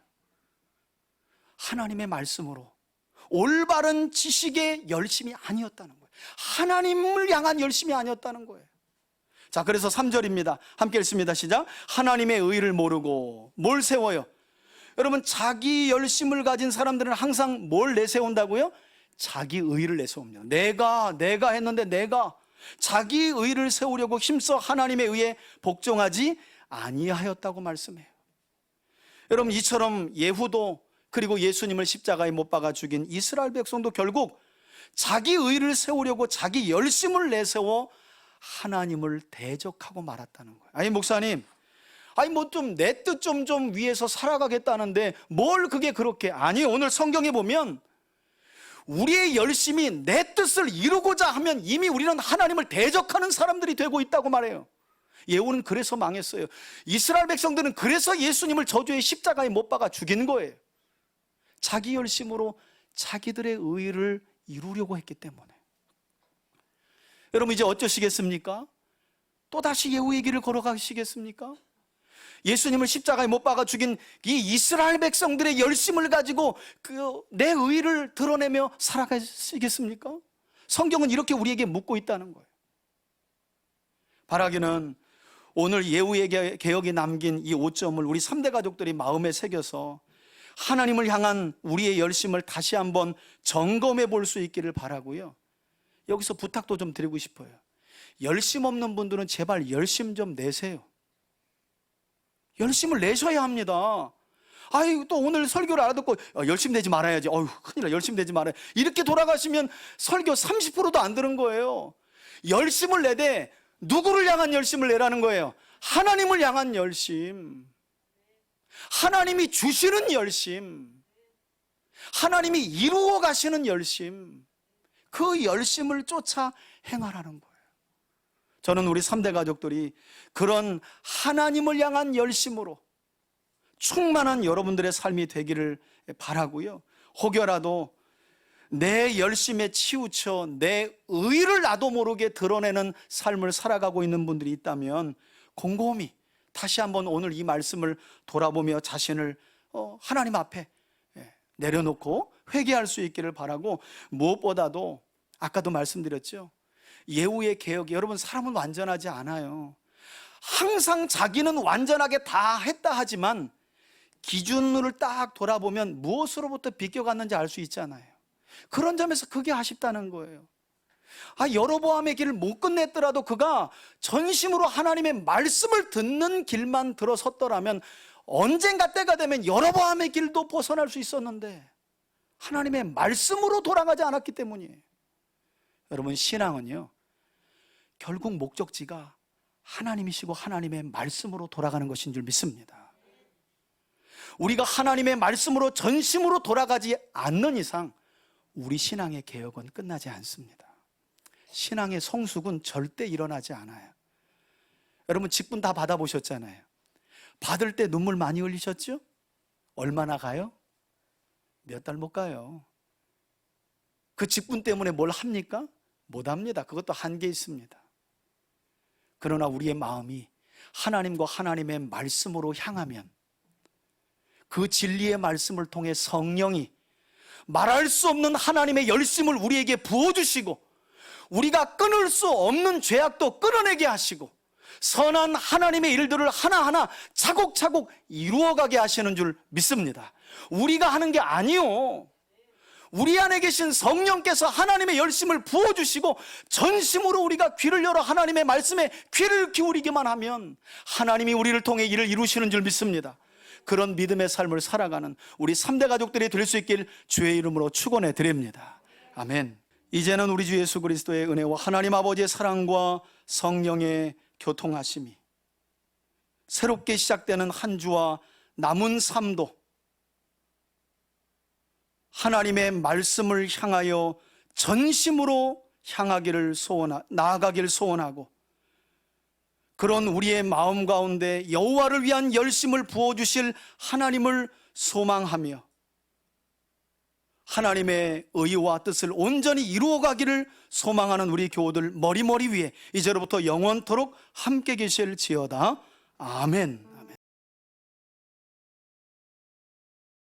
하나님의 말씀으로 올바른 지식의 열심이 아니었다는 거예요. 하나님을 향한 열심이 아니었다는 거예요. 자, 그래서 3절입니다. 함께 읽습니다. 시작. 하나님의 의를 모르고 뭘 세워요? 여러분, 자기 열심을 가진 사람들은 항상 뭘 내세운다고요? 자기 의를 내세웁니다. 내가 했는데 내가 자기 의를 세우려고 힘써 하나님의 의에 복종하지 아니하였다고 말씀해요. 여러분, 이처럼 예후도, 그리고 예수님을 십자가에 못 박아 죽인 이스라엘 백성도 결국 자기 의를 세우려고 자기 열심을 내세워 하나님을 대적하고 말았다는 거예요. 아니, 목사님, 뭐 좀 내 뜻 좀 위해서 살아가겠다는데 뭘 그게 그렇게. 아니, 오늘 성경에 보면 우리의 열심이 내 뜻을 이루고자 하면 이미 우리는 하나님을 대적하는 사람들이 되고 있다고 말해요. 예후는 그래서 망했어요. 이스라엘 백성들은 그래서 예수님을 저주의 십자가에 못 박아 죽인 거예요. 자기 열심으로 자기들의 의를 이루려고 했기 때문에. 여러분 이제 어쩌시겠습니까? 또다시 예후의 길을 걸어가시겠습니까? 예수님을 십자가에 못 박아 죽인 이 이스라엘 백성들의 열심을 가지고 내 의를 드러내며 살아가시겠습니까? 성경은 이렇게 우리에게 묻고 있다는 거예요. 바라기는 오늘 예후의 개혁이 남긴 이 5점을 우리 3대 가족들이 마음에 새겨서 하나님을 향한 우리의 열심을 다시 한번 점검해 볼 수 있기를 바라고요. 여기서 부탁도 좀 드리고 싶어요. 열심 없는 분들은 제발 열심 좀 내세요. 열심을 내셔야 합니다. 아이, 또 오늘 설교를 알아듣고 열심 내지 말아야지. 어휴, 큰일 나. 열심 내지 말아야. 이렇게 돌아가시면 설교 30%도 안 들은 거예요. 열심을 내되 누구를 향한 열심을 내라는 거예요? 하나님을 향한 열심. 하나님이 주시는 열심. 하나님이 이루어 가시는 열심. 그 열심을 쫓아 행하라는 거예요. 저는 우리 3대 가족들이 그런 하나님을 향한 열심으로 충만한 여러분들의 삶이 되기를 바라고요. 혹여라도 내 열심에 치우쳐 내 의를 나도 모르게 드러내는 삶을 살아가고 있는 분들이 있다면 곰곰이 다시 한번 오늘 이 말씀을 돌아보며 자신을 하나님 앞에 내려놓고 회개할 수 있기를 바라고, 무엇보다도 아까도 말씀드렸죠. 예후의 개혁이, 여러분 사람은 완전하지 않아요. 항상 자기는 완전하게 다 했다 하지만 기준을 딱 돌아보면 무엇으로부터 비껴갔는지 알 수 있잖아요. 그런 점에서 그게 아쉽다는 거예요. 여로보암의 길을 못 끝냈더라도 그가 전심으로 하나님의 말씀을 듣는 길만 들어섰더라면 언젠가 때가 되면 여로보암의 길도 벗어날 수 있었는데 하나님의 말씀으로 돌아가지 않았기 때문이에요. 여러분 신앙은요, 결국 목적지가 하나님이시고 하나님의 말씀으로 돌아가는 것인 줄 믿습니다. 우리가 하나님의 말씀으로 전심으로 돌아가지 않는 이상 우리 신앙의 개혁은 끝나지 않습니다. 신앙의 성숙은 절대 일어나지 않아요. 여러분 직분 다 받아보셨잖아요. 받을 때 눈물 많이 흘리셨죠? 얼마나 가요? 몇 달 못 가요. 그 직분 때문에 뭘 합니까? 못 합니다. 그것도 한계 있습니다. 그러나 우리의 마음이 하나님과 하나님의 말씀으로 향하면 그 진리의 말씀을 통해 성령이 말할 수 없는 하나님의 열심을 우리에게 부어주시고 우리가 끊을 수 없는 죄악도 끊어내게 하시고 선한 하나님의 일들을 하나하나 차곡차곡 이루어가게 하시는 줄 믿습니다. 우리가 하는 게 아니요, 우리 안에 계신 성령께서 하나님의 열심을 부어주시고 전심으로 우리가 귀를 열어 하나님의 말씀에 귀를 기울이기만 하면 하나님이 우리를 통해 일을 이루시는 줄 믿습니다. 그런 믿음의 삶을 살아가는 우리 3대 가족들이 될 수 있길 주의 이름으로 축원해 드립니다. 아멘. 이제는 우리 주 예수 그리스도의 은혜와 하나님 아버지의 사랑과 성령의 교통하심이 새롭게 시작되는 한 주와 남은 삶도 하나님의 말씀을 향하여 전심으로 나아가길 소원하고, 그런 우리의 마음 가운데 여호와를 위한 열심을 부어주실 하나님을 소망하며 하나님의 의와 뜻을 온전히 이루어가기를 소망하는 우리 교우들 머리머리 위에 이제로부터 영원토록 함께 계실지어다. 아멘.